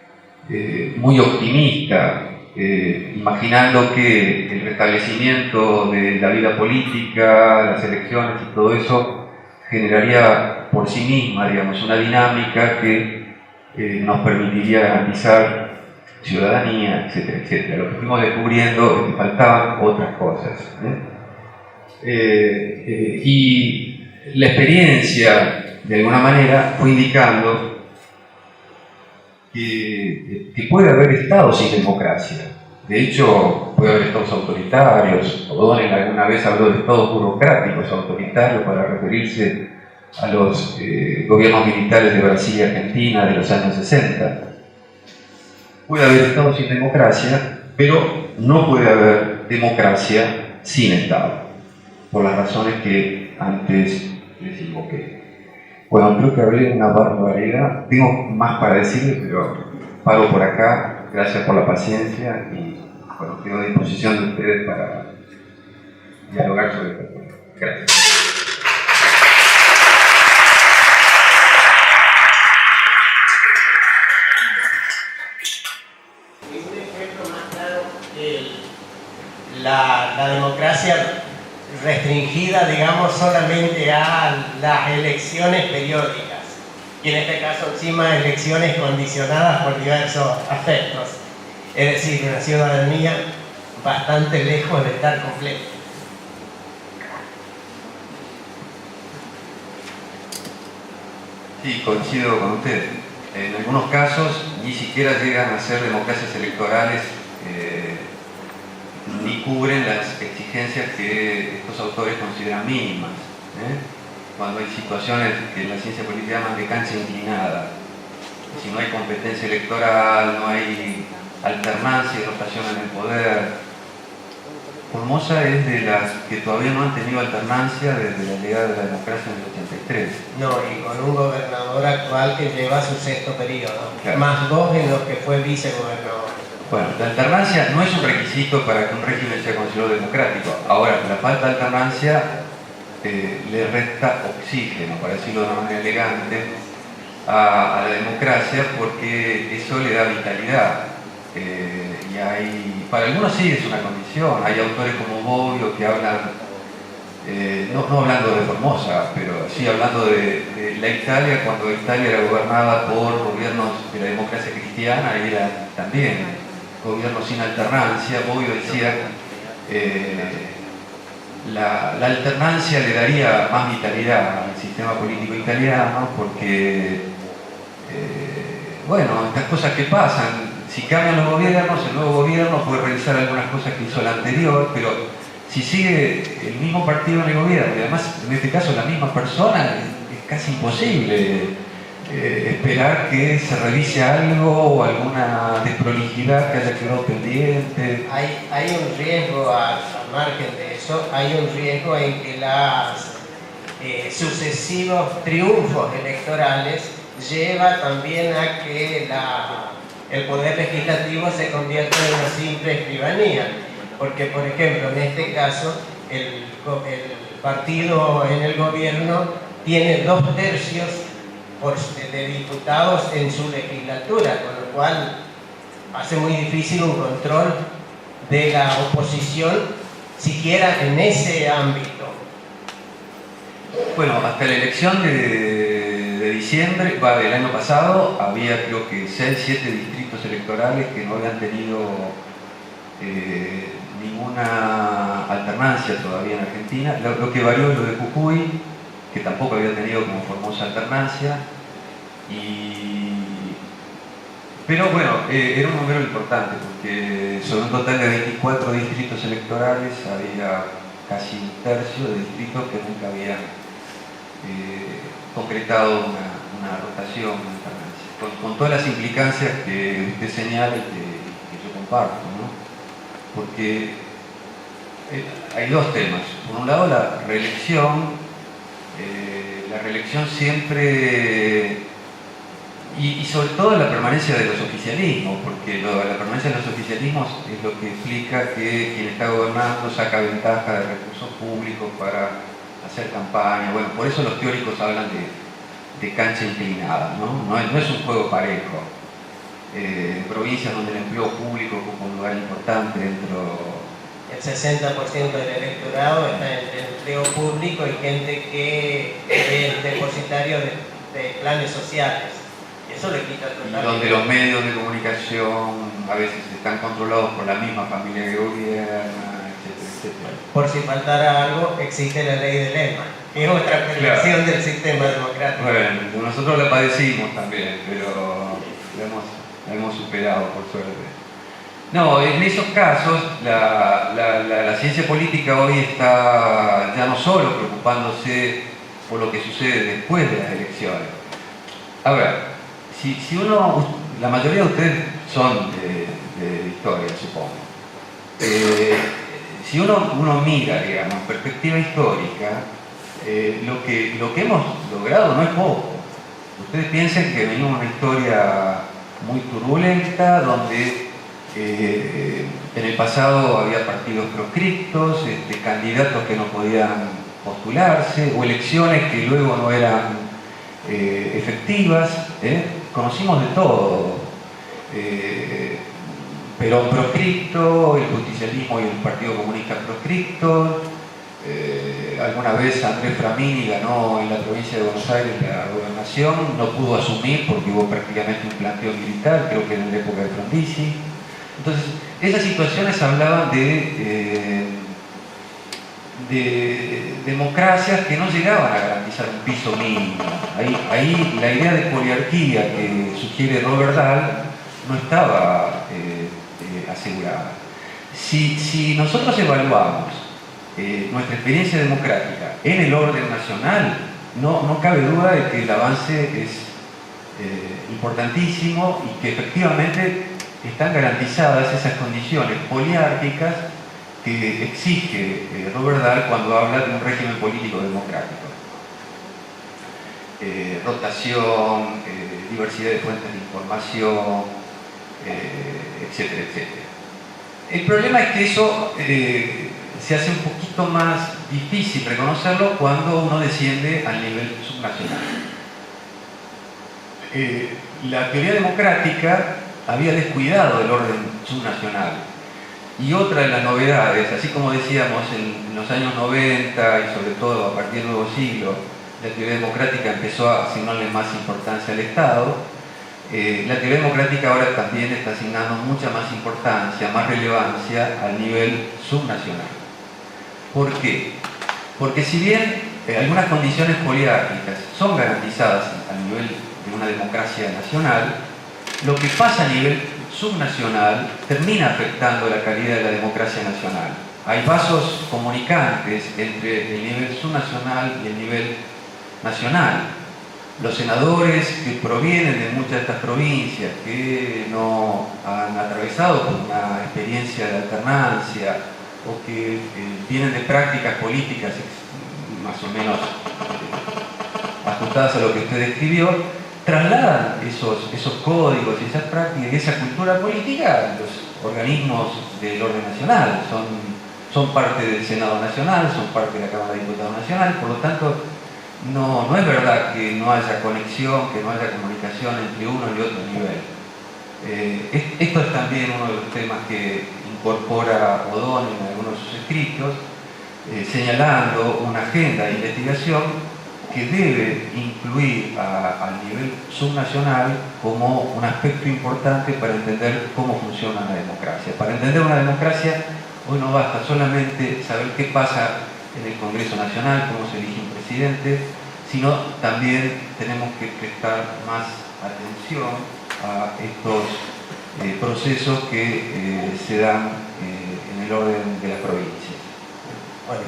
muy optimista, imaginando que el restablecimiento de la vida política, las elecciones y todo eso generaría por sí misma, digamos, una dinámica que nos permitiría garantizar ciudadanía, etcétera, etcétera. Lo que fuimos descubriendo es que faltaban otras cosas. Y la experiencia, de alguna manera, fue indicando que puede haber estados sin democracia. De hecho, puede haber estados autoritarios. O'Donnell alguna vez habló de estados burocráticos autoritarios para referirse a los gobiernos militares de Brasil y Argentina de los años 60. Puede haber estados sin democracia, pero no puede haber democracia sin Estado, por las razones que antes les invoqué. Bueno, creo que hablé una barbaridad. Tengo más para decirles, pero paro por acá. Gracias por la paciencia y bueno, quedo a disposición de ustedes para dialogar sobre esto. Gracias. La democracia restringida, digamos, solamente a las elecciones periódicas, y en este caso encima elecciones condicionadas por diversos aspectos, es decir, una ciudadanía bastante lejos de estar completa. Sí, coincido con usted. En algunos casos ni siquiera llegan a ser democracias electorales ni cubren las exigencias que estos autores consideran mínimas. Cuando hay situaciones que en la ciencia política llaman de cancha inclinada, si no hay competencia electoral, no hay alternancia y rotación en el poder. Formosa es de las que todavía no han tenido alternancia desde la llegada de la democracia en el 83. No, y con un gobernador actual que lleva su sexto periodo, claro, más dos en los que fue vicegobernador. Bueno, la alternancia no es un requisito para que un régimen sea considerado democrático. Ahora, la falta de alternancia le resta oxígeno, para decirlo de una manera elegante, a la democracia, porque eso le da vitalidad. Y para algunos sí es una condición. Hay autores como Bobbio que hablan, no hablando de Formosa, pero sí hablando de la Italia, cuando Italia era gobernada por gobiernos de la democracia cristiana, era también gobierno sin alternancia. Bobbio decía la alternancia le daría más vitalidad al sistema político italiano, porque bueno, estas cosas que pasan, si cambian los gobiernos, el nuevo gobierno puede realizar algunas cosas que hizo el anterior, pero si sigue el mismo partido en el gobierno y además en este caso la misma persona, es casi imposible esperar que se revise algo o alguna desprolijidad que haya quedado pendiente. Hay un riesgo, al margen de eso, hay un riesgo en que los sucesivos triunfos electorales lleva también a que el poder legislativo se convierta en una simple escribanía. Porque, por ejemplo, en este caso, el partido en el gobierno tiene 2/3 de diputados en su legislatura, con lo cual hace muy difícil un control de la oposición, siquiera en ese ámbito. Bueno, hasta la elección de diciembre, del año pasado, había creo que 6, 7 distritos electorales que no habían tenido ninguna alternancia todavía en Argentina. Lo que varió es lo de Jujuy, que tampoco había tenido como famosa alternancia. Pero bueno, era un número importante, porque sobre un total de 24 distritos electorales había casi un tercio de distritos que nunca habían concretado una rotación, una alternancia, con todas las implicancias que usted señala y que yo comparto, ¿no? Porque hay dos temas. Por un lado, la reelección siempre, y sobre todo la permanencia de los oficialismos, porque la permanencia de los oficialismos es lo que explica que quien está gobernando saca ventaja de recursos públicos para hacer campaña. Bueno, por eso los teóricos hablan de cancha inclinada, ¿no? No es un juego parejo. En provincias donde el empleo público ocupa un lugar importante dentro. El 60% del electorado está en el empleo público y gente que es depositario de planes sociales. Eso le quita totalmente. Y donde los medios de comunicación a veces están controlados por la misma familia que gobierna, etcétera, etcétera. Por si faltara algo, existe la ley de Lehman, que es otra perversión del sistema democrático. Bueno, nosotros la padecimos también, pero la hemos superado, por suerte. No, en esos casos la ciencia política hoy está ya no solo preocupándose por lo que sucede después de las elecciones. A ver, si uno, la mayoría de ustedes son de historia, supongo. Si uno mira, digamos, en perspectiva histórica, lo que hemos logrado no es poco. Ustedes piensen que venimos una historia muy turbulenta, donde en el pasado había partidos proscriptos, candidatos que no podían postularse, o elecciones que luego no eran efectivas. Conocimos de todo. Perón proscripto, el justicialismo y el Partido Comunista proscriptos. Alguna vez Andrés Framini ganó en la provincia de Buenos Aires la gobernación, no pudo asumir porque hubo prácticamente un planteo militar, creo que en la época de Frondizi. Entonces, esas situaciones hablaban de democracias que no llegaban a garantizar un piso mínimo. Ahí la idea de poliarquía que sugiere Robert Dahl no estaba asegurada. Si nosotros evaluamos nuestra experiencia democrática en el orden nacional, no cabe duda de que el avance es importantísimo y que efectivamente están garantizadas esas condiciones poliárquicas que exige Robert Dahl cuando habla de un régimen político democrático. Rotación, diversidad de fuentes de información, etcétera, etcétera. El problema es que eso se hace un poquito más difícil reconocerlo cuando uno desciende al nivel subnacional. La teoría democrática había descuidado el orden subnacional. Y otra de las novedades, así como decíamos en los años 90 y sobre todo a partir del nuevo siglo, la teoría democrática empezó a asignarle más importancia al Estado, la teoría democrática ahora también está asignando mucha más importancia, más relevancia al nivel subnacional. ¿Por qué? Porque si bien algunas condiciones poliárquicas son garantizadas a nivel de una democracia nacional, lo que pasa a nivel subnacional termina afectando la calidad de la democracia nacional. Hay vasos comunicantes entre el nivel subnacional y el nivel nacional. los senadores que provienen de muchas de estas provincias, que no han atravesado por una experiencia de alternancia o que vienen de prácticas políticas más o menos ajustadas a lo que usted describió, trasladan esos códigos y esas prácticas y esa cultura política a los organismos del orden nacional. Son parte del Senado Nacional, son parte de la Cámara de Diputados Nacional, por lo tanto no es verdad que no haya conexión, que no haya comunicación entre uno y otro nivel. Esto es también uno de los temas que incorpora O'Donnell en algunos de sus escritos, señalando una agenda de investigación que debe incluir al nivel subnacional como un aspecto importante para entender cómo funciona la democracia. Para entender una democracia, hoy no basta solamente saber qué pasa en el Congreso Nacional, cómo se elige un presidente, sino también tenemos que prestar más atención a estos procesos que se dan en el orden de la provincia. Bueno,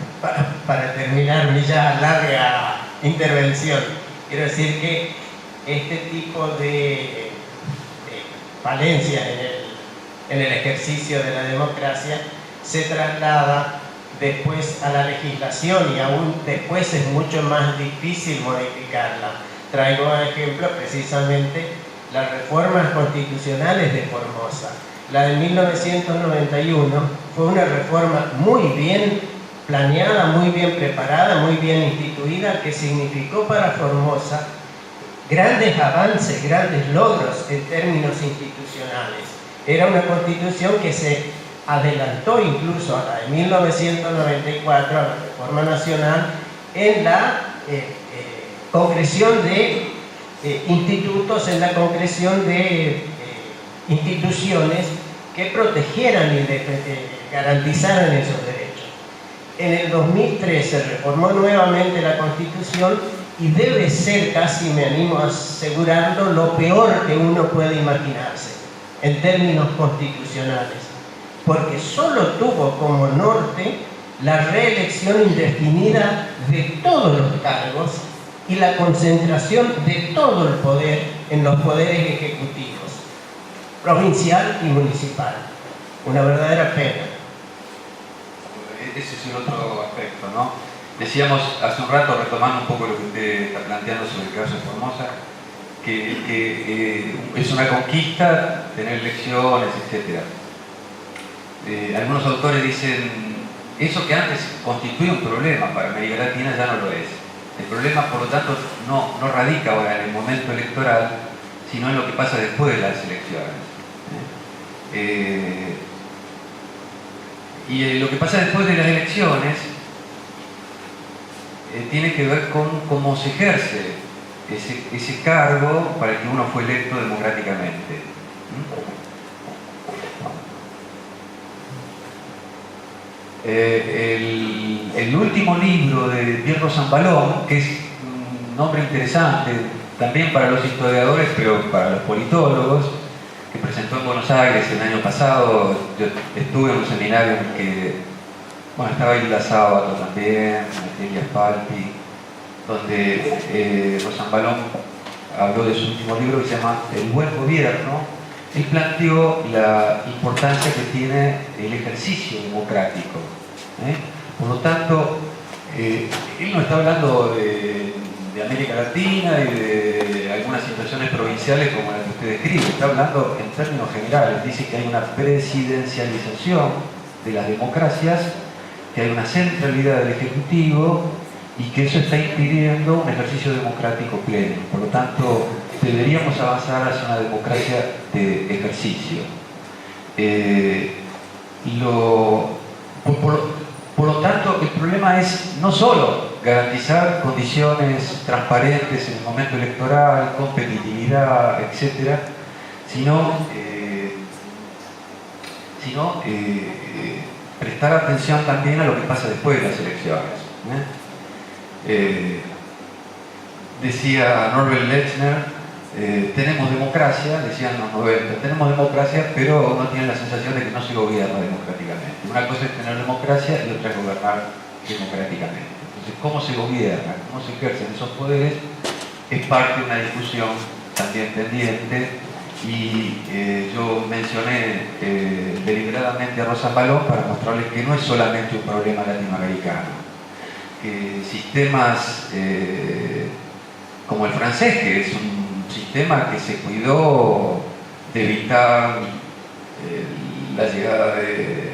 para terminar mi ya larga intervención, quiero decir que este tipo de falencias en el ejercicio de la democracia se traslada después a la legislación y aún después es mucho más difícil modificarla. Traigo a ejemplo precisamente las reformas constitucionales de Formosa. La de 1991 fue una reforma muy bien planeada, muy bien preparada, muy bien instituida, que significó para Formosa grandes avances, grandes logros en términos institucionales. Era una constitución que se adelantó incluso a la de 1994, a la reforma nacional, en la concreción de institutos, en la concreción de instituciones que protegieran y garantizaran esos derechos. En el 2003 se reformó nuevamente la Constitución y debe ser, casi me animo a asegurarlo, lo peor que uno puede imaginarse en términos constitucionales, porque solo tuvo como norte la reelección indefinida de todos los cargos y la concentración de todo el poder en los poderes ejecutivos, provincial y municipal. Una verdadera pena. Ese es el otro aspecto, ¿no? Decíamos hace un rato, retomando un poco lo que usted está planteando sobre el caso de Formosa, que es una conquista tener elecciones, etc. Algunos autores dicen, eso que antes constituía un problema para América Latina ya no lo es. El problema, por lo tanto, no radica ahora en el momento electoral, sino en lo que pasa después de las elecciones. Y lo que pasa después de las elecciones tiene que ver con cómo se ejerce ese cargo para el que uno fue electo democráticamente. El último libro de Pierre Rosanvallon, que es un nombre interesante también para los historiadores, pero para los politólogos, que presentó en Buenos Aires el año pasado. Yo estuve en un seminario en el que, bueno, estaba Hilda Sábato también, Natalia Spalti, donde Rosanvallon habló de su último libro que se llama El buen gobierno. Él planteó la importancia que tiene el ejercicio democrático. Por lo tanto, él no está hablando de América Latina y de algunas situaciones provinciales como la que usted describe, está hablando en términos generales. Dice que hay una presidencialización de las democracias, que hay una centralidad del Ejecutivo y que eso está impidiendo un ejercicio democrático pleno. Por lo tanto, deberíamos avanzar hacia una democracia de ejercicio. Por lo tanto, el problema es no solo garantizar condiciones transparentes en el momento electoral, competitividad, etc., sino prestar atención también a lo que pasa después de las elecciones. Decía Norbert Lechner, tenemos democracia, decían los 90, tenemos democracia, pero uno tiene la sensación de que no se gobierna democráticamente. Una cosa es tener democracia y otra es gobernar democráticamente. Entonces, ¿cómo se gobierna? ¿Cómo se ejercen esos poderes? es parte de una discusión también pendiente, y yo mencioné deliberadamente a Rosa Palón para mostrarles que no es solamente un problema latinoamericano, que sistemas como el francés, que es un sistema que se cuidó de evitar la llegada de,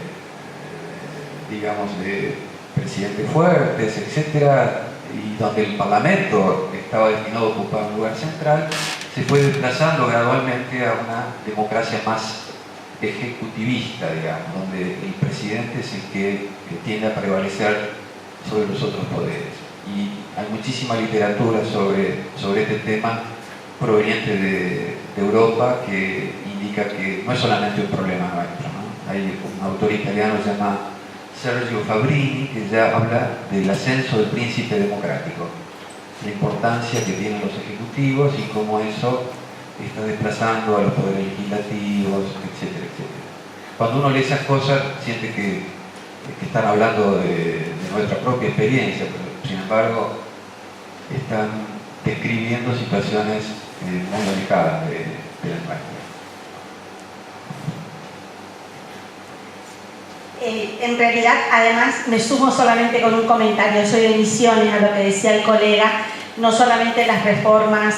digamos, de presidentes fuertes, etcétera, y donde el Parlamento estaba destinado a ocupar un lugar central, se fue desplazando gradualmente a una democracia más ejecutivista, digamos, donde el presidente es el que tiende a prevalecer sobre los otros poderes. Y hay muchísima literatura sobre este tema proveniente de Europa, que indica que no es solamente un problema nuestro, ¿no? Hay un autor italiano llamado Sergio Fabrini, que ya habla del ascenso del príncipe democrático, la importancia que tienen los ejecutivos y cómo eso está desplazando a los poderes legislativos, etcétera, etcétera. Cuando uno lee esas cosas, siente que están hablando de nuestra propia experiencia, pero sin embargo están describiendo situaciones muy alejadas de la nuestra. En realidad, además, me sumo solamente con un comentario. Soy de Misiones, a lo que decía el colega, no solamente las reformas,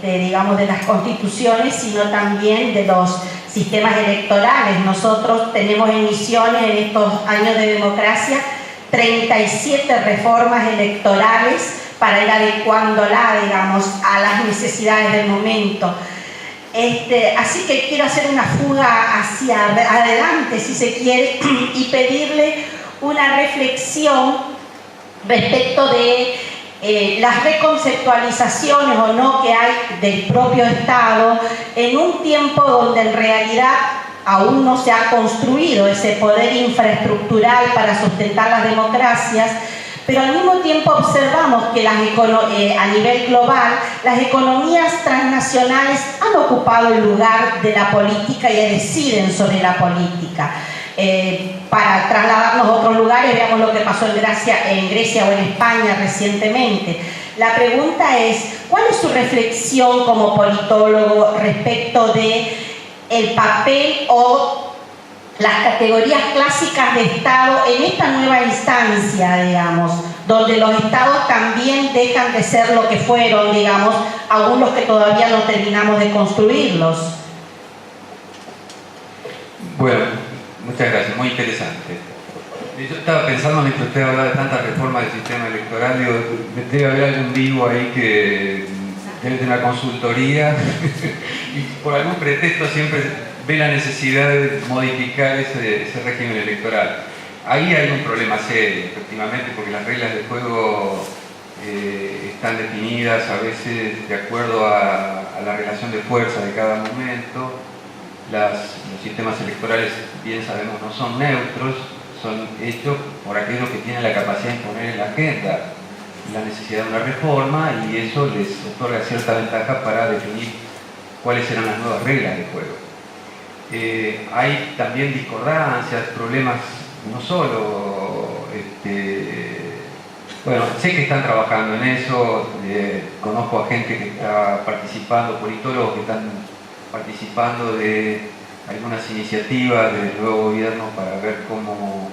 digamos, de las constituciones, sino también de los sistemas electorales. Nosotros tenemos en Misiones, en estos años de democracia, 37 reformas electorales para ir adecuándola, digamos, a las necesidades del momento. Así que quiero hacer una fuga hacia adelante, si se quiere, y pedirle una reflexión respecto de las reconceptualizaciones o no que hay del propio Estado en un tiempo donde en realidad aún no se ha construido ese poder infraestructural para sustentar las democracias, pero al mismo tiempo observamos que a nivel global las economías transnacionales han ocupado el lugar de la política y deciden sobre la política. Para trasladarnos a otros lugares, veamos lo que pasó en Grecia o en España recientemente. La pregunta es, ¿cuál es su reflexión como politólogo respecto de el papel o las categorías clásicas de Estado en esta nueva instancia, digamos, donde los Estados también dejan de ser lo que fueron, digamos, algunos que todavía no terminamos de construirlos? Bueno, muchas gracias, muy interesante. Yo estaba pensando, mientras usted hablaba de tantas reformas del sistema electoral, digo, debe haber algún vivo ahí que debe tener una consultoría y por algún pretexto siempre ve la necesidad de modificar ese régimen electoral. Ahí hay un problema serio, efectivamente, porque las reglas del juego están definidas a veces de acuerdo a la relación de fuerza de cada momento. Los sistemas electorales, bien sabemos, no son neutros, son hechos por aquellos que tienen la capacidad de imponer en la agenda la necesidad de una reforma, y eso les otorga cierta ventaja para definir cuáles serán las nuevas reglas de juego. Hay también discordancias, problemas, no solo, bueno, sé que están trabajando en eso, conozco a gente que está participando, politólogos que están participando de algunas iniciativas del nuevo gobierno para ver cómo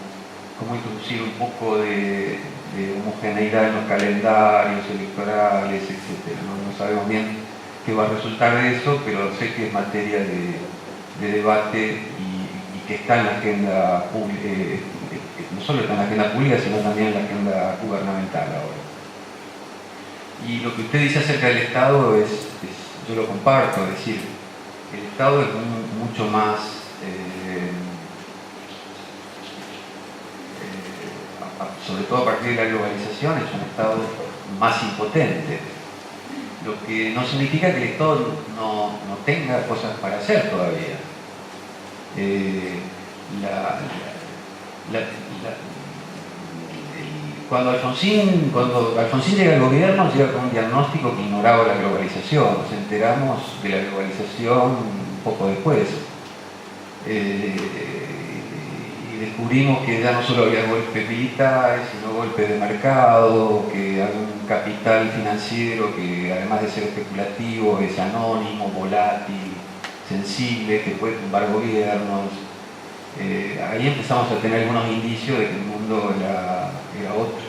introducir un poco de homogeneidad en los calendarios electorales, etc. No sabemos bien qué va a resultar de eso, pero sé que es materia de debate y que está en la agenda pública, no solo está en la agenda pública, sino también en la agenda gubernamental ahora. Y lo que usted dice acerca del Estado yo lo comparto, es decir, el Estado es mucho más, sobre todo a partir de la globalización, es un Estado más impotente. Lo que no significa que el Estado no tenga cosas para hacer todavía. Cuando Alfonsín llega al gobierno, llega con un diagnóstico que ignoraba la globalización. Nos enteramos de la globalización un poco después. Y descubrimos que ya no solo había golpes militares, sino golpes de mercado, que algún capital financiero que, además de ser especulativo, es anónimo, volátil, sensible, que puede tumbar gobiernos. Ahí empezamos a tener algunos indicios de que el mundo era otro.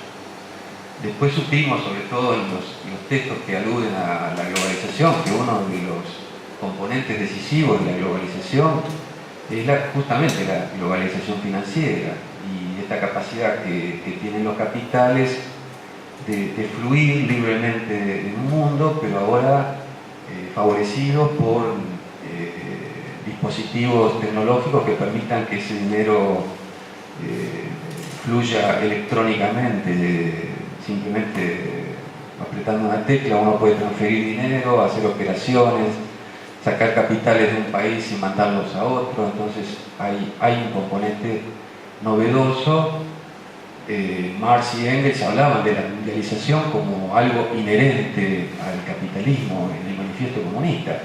Después supimos, sobre todo en los textos que aluden a la globalización, que uno de los componentes decisivos de la globalización es justamente la globalización financiera y esta capacidad que tienen los capitales de fluir libremente en un mundo, pero ahora favorecidos por dispositivos tecnológicos que permitan que ese dinero fluya electrónicamente, simplemente apretando una tecla uno puede transferir dinero, hacer operaciones, sacar capitales de un país y mandarlos a otro. Entonces hay un componente novedoso. Marx y Engels hablaban de la mundialización como algo inherente al capitalismo en el manifiesto comunista.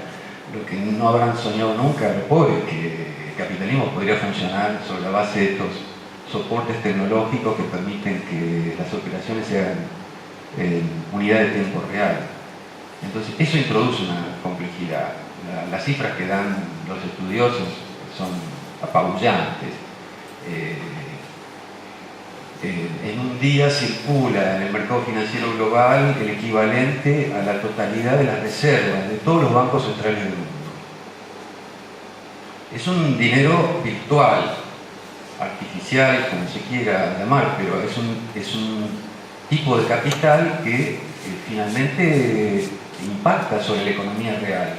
Lo que no habrán soñado nunca los pobres, que el capitalismo podría funcionar sobre la base de estos soportes tecnológicos que permiten que las operaciones se hagan en unidad de tiempo real. Entonces eso introduce una complejidad. Las cifras que dan los estudiosos son apabullantes. En un día circula en el mercado financiero global el equivalente a la totalidad de las reservas de todos los bancos centrales del mundo. Es un dinero virtual, artificial, como se quiera llamar, pero es un tipo de capital que finalmente impacta sobre la economía real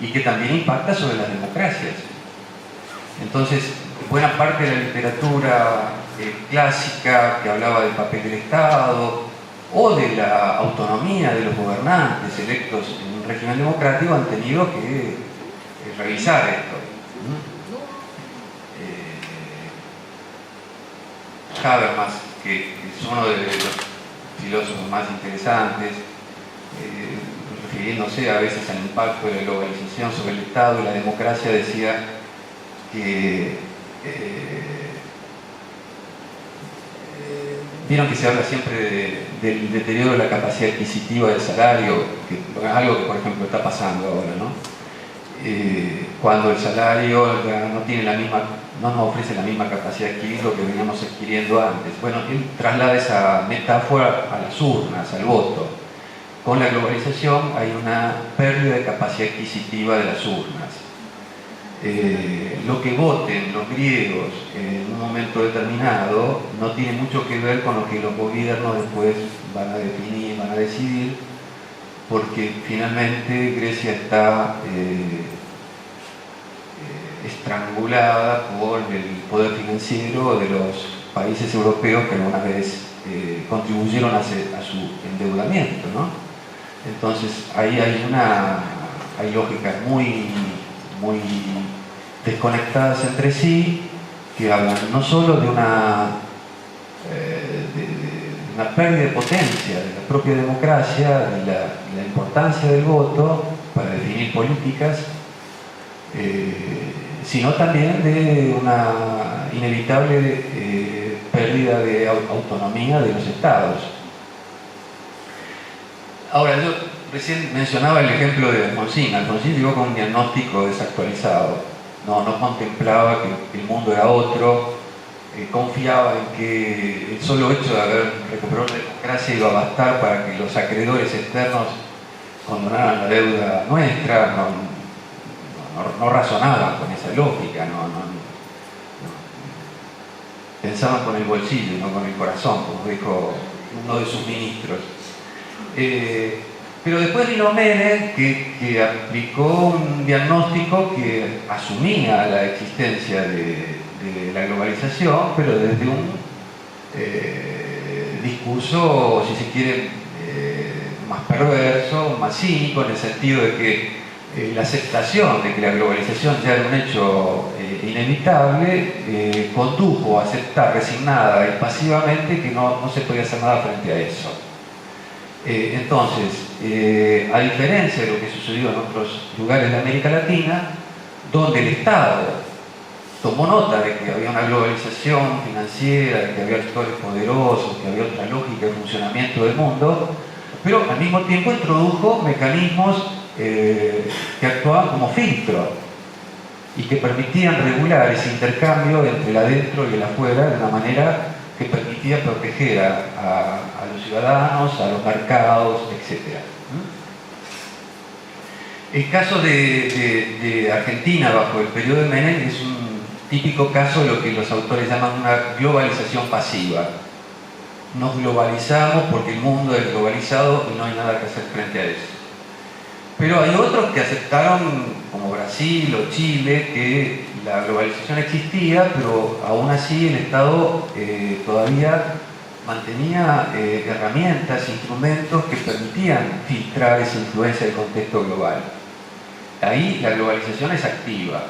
y que también impacta sobre las democracias. Entonces, buena parte de la literatura clásica que hablaba del papel del Estado o de la autonomía de los gobernantes electos en un régimen democrático han tenido que revisar esto. Habermas, que es uno de los filósofos más interesantes, refiriéndose a veces al impacto de la globalización sobre el Estado y la democracia, decía que vieron que se habla siempre del deterioro de la capacidad adquisitiva del salario, que es algo que por ejemplo está pasando ahora, ¿no? Cuando el salario ya no nos ofrece la misma capacidad de adquirir lo que veníamos adquiriendo antes. Bueno, él traslada esa metáfora a las urnas, al voto. Con la globalización hay una pérdida de capacidad adquisitiva de las urnas. Lo que voten los griegos en un momento determinado no tiene mucho que ver con lo que los gobiernos después van a definir, van a decidir, porque finalmente Grecia está estrangulada por el poder financiero de los países europeos que alguna vez contribuyeron a su endeudamiento, ¿no? Entonces ahí hay lógicas muy desconectadas entre sí, que hablan no solo de una pérdida de potencia de la propia democracia, de la importancia del voto para definir políticas, sino también de una inevitable pérdida de autonomía de los estados. Ahora, yo recién mencionaba el ejemplo de Alfonsín. Alfonsín llegó con un diagnóstico desactualizado. No contemplaba que el mundo era otro, confiaba en que el solo hecho de haber recuperado la democracia iba a bastar para que los acreedores externos condonaran la deuda nuestra. No razonaban con esa lógica, pensaban con el bolsillo, no con el corazón, como dijo uno de sus ministros. Pero después vino Menem, que aplicó un diagnóstico que asumía la existencia de la globalización, pero desde un discurso, si se quiere, más perverso, más cínico, en el sentido de que la aceptación de que la globalización ya era un hecho inevitable condujo a aceptar resignada y pasivamente que no se podía hacer nada frente a eso. Entonces, a diferencia de lo que sucedió en otros lugares de América Latina, donde el Estado tomó nota de que había una globalización financiera, de que había actores poderosos, que había otra lógica de funcionamiento del mundo, pero al mismo tiempo introdujo mecanismos que actuaban como filtro y que permitían regular ese intercambio entre el adentro y el afuera de una manera que permitía proteger a los ciudadanos, a los mercados, etc. El caso de Argentina bajo el periodo de Menem es un típico caso de lo que los autores llaman una globalización pasiva. Nos globalizamos porque el mundo es globalizado y no hay nada que hacer frente a eso. Pero hay otros que aceptaron, como Brasil o Chile, que la globalización existía, pero aún así el Estado todavía mantenía herramientas, instrumentos que permitían filtrar esa influencia del contexto global. Ahí la globalización es activa.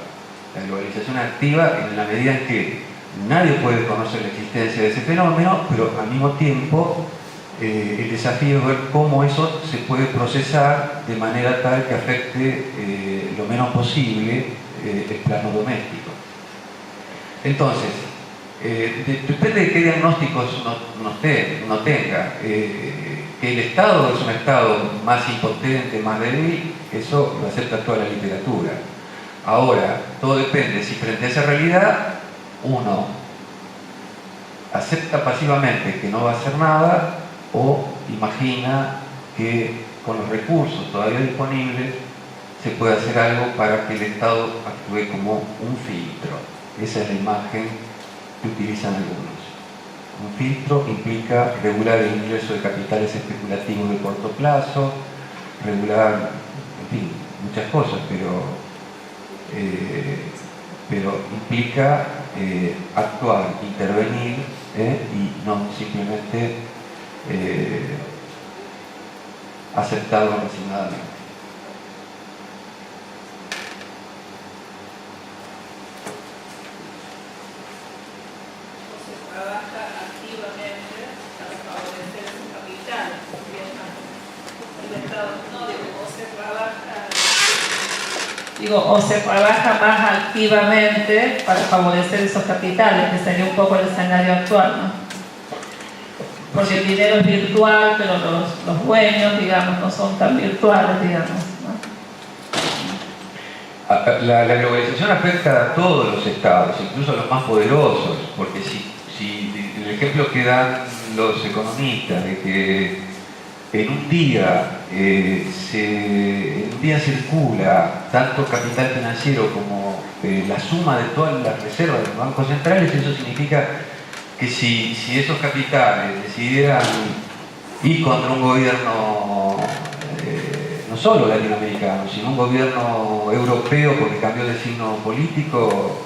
La globalización es activa en la medida en que nadie puede conocer la existencia de ese fenómeno, pero al mismo tiempo el desafío es ver cómo eso se puede procesar de manera tal que afecte lo menos posible el plano doméstico. Entonces, depende de qué diagnósticos uno tenga. Que el Estado es un Estado más impotente, más débil, eso lo acepta toda la literatura. Ahora, todo depende si frente a esa realidad uno acepta pasivamente que no va a hacer nada o imagina que con los recursos todavía disponibles se puede hacer algo para que el Estado actúe como un filtro. Esa es la imagen que utilizan algunos. Un filtro implica regular el ingreso de capitales especulativos de corto plazo, regular, en fin, muchas cosas, pero implica actuar, intervenir y no simplemente aceptarlo resignadamente. O se trabaja más activamente para favorecer esos capitales, que sería un poco el escenario actual, ¿no? Porque el dinero es virtual, pero los dueños, digamos, no son tan virtuales, digamos, ¿no? La globalización afecta a todos los estados, incluso a los más poderosos, porque si el ejemplo que dan los economistas de que en un día circula tanto capital financiero como la suma de todas las reservas de los bancos centrales, eso significa que si esos capitales decidieran ir contra un gobierno no solo latinoamericano, sino un gobierno europeo porque cambió de signo político,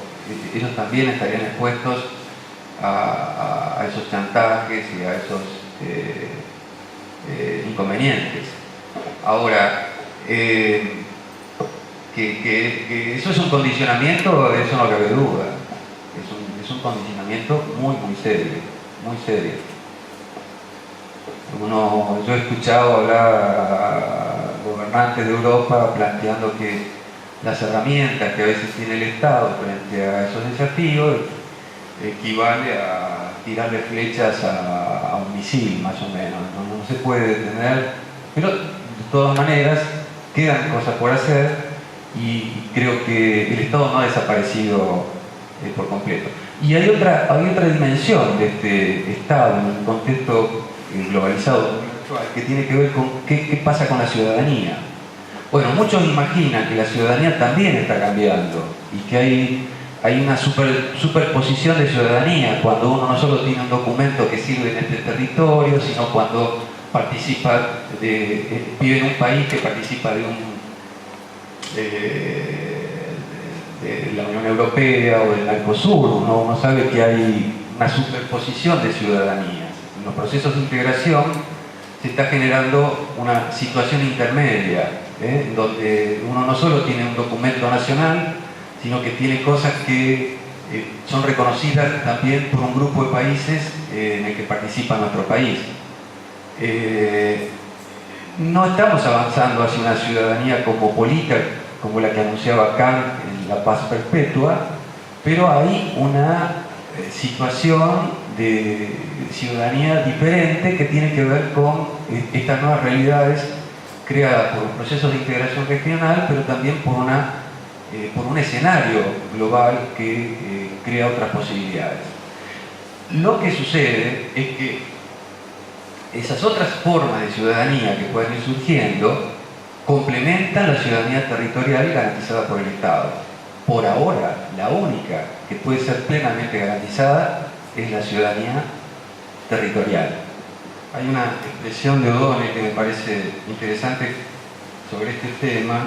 ellos también estarían expuestos a esos chantajes y a esos inconvenientes. Ahora, que eso es un condicionamiento, eso no cabe duda. Es un condicionamiento muy serio, muy serio. Yo he escuchado hablar a gobernantes de Europa planteando que las herramientas que a veces tiene el Estado frente a esos desafíos equivale a tirarle flechas a un misil, más o menos. No se puede detener, pero de todas maneras quedan cosas por hacer y creo que el Estado no ha desaparecido por completo. Y hay otra dimensión de este Estado en el contexto globalizado que tiene que ver con qué pasa con la ciudadanía. Bueno, muchos imaginan que la ciudadanía también está cambiando y que hay una superposición de ciudadanía cuando uno no solo tiene un documento que sirve en este territorio, sino cuando vive en un país que participa de la Unión Europea o del Mercosur. Uno sabe que hay una superposición de ciudadanías. En los procesos de integración se está generando una situación intermedia, donde uno no solo tiene un documento nacional, sino que tiene cosas que son reconocidas también por un grupo de países en el que participa nuestro país. No estamos avanzando hacia una ciudadanía cosmopolita como la que anunciaba Kant en La Paz Perpetua, pero hay una situación de ciudadanía diferente que tiene que ver con estas nuevas realidades creadas por procesos de integración regional, pero también por un escenario global que crea otras posibilidades. Lo que sucede es que esas otras formas de ciudadanía que pueden ir surgiendo complementan la ciudadanía territorial garantizada por el Estado. Por ahora, la única que puede ser plenamente garantizada es la ciudadanía territorial. Hay una expresión de O'Donnell que me parece interesante sobre este tema.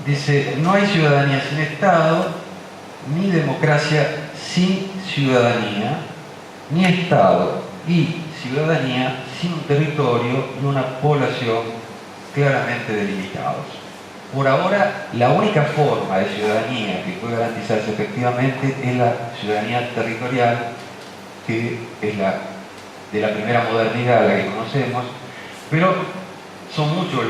Dice: no hay ciudadanía sin Estado, ni democracia sin ciudadanía, ni Estado y ciudadanía sin un territorio y una población claramente delimitados. Por ahora, la única forma de ciudadanía que puede garantizarse efectivamente es la ciudadanía territorial, que es la de la primera modernidad, la que conocemos, pero son muchos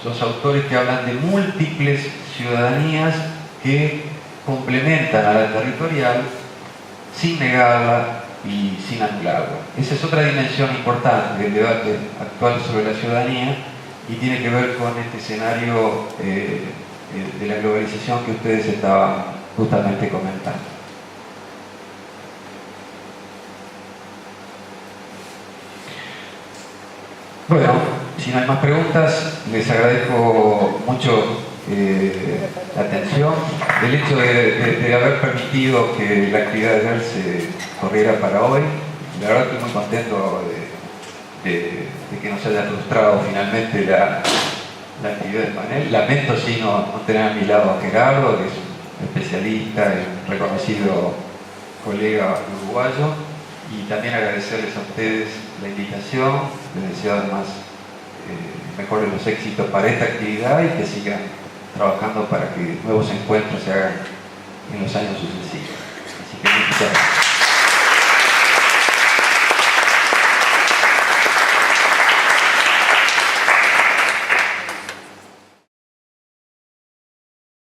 los autores que hablan de múltiples ciudadanías que complementan a la territorial sin negarla y sin anularla. Esa es otra dimensión importante del debate actual sobre la ciudadanía y tiene que ver con este escenario de la globalización que ustedes estaban justamente comentando. Bueno, si no hay más preguntas, les agradezco mucho la atención. El hecho de haber permitido que la actividad de ayer se corriera para hoy, la verdad estoy muy contento de que no se haya frustrado finalmente la actividad del panel. Lamento sí no tener a mi lado a Gerardo, que es un especialista y un reconocido colega uruguayo, y también agradecerles a ustedes la invitación. Les deseo además mejores los éxitos para esta actividad y que sigan trabajando para que nuevos encuentros se hagan en los años sucesivos. Así que muchas gracias.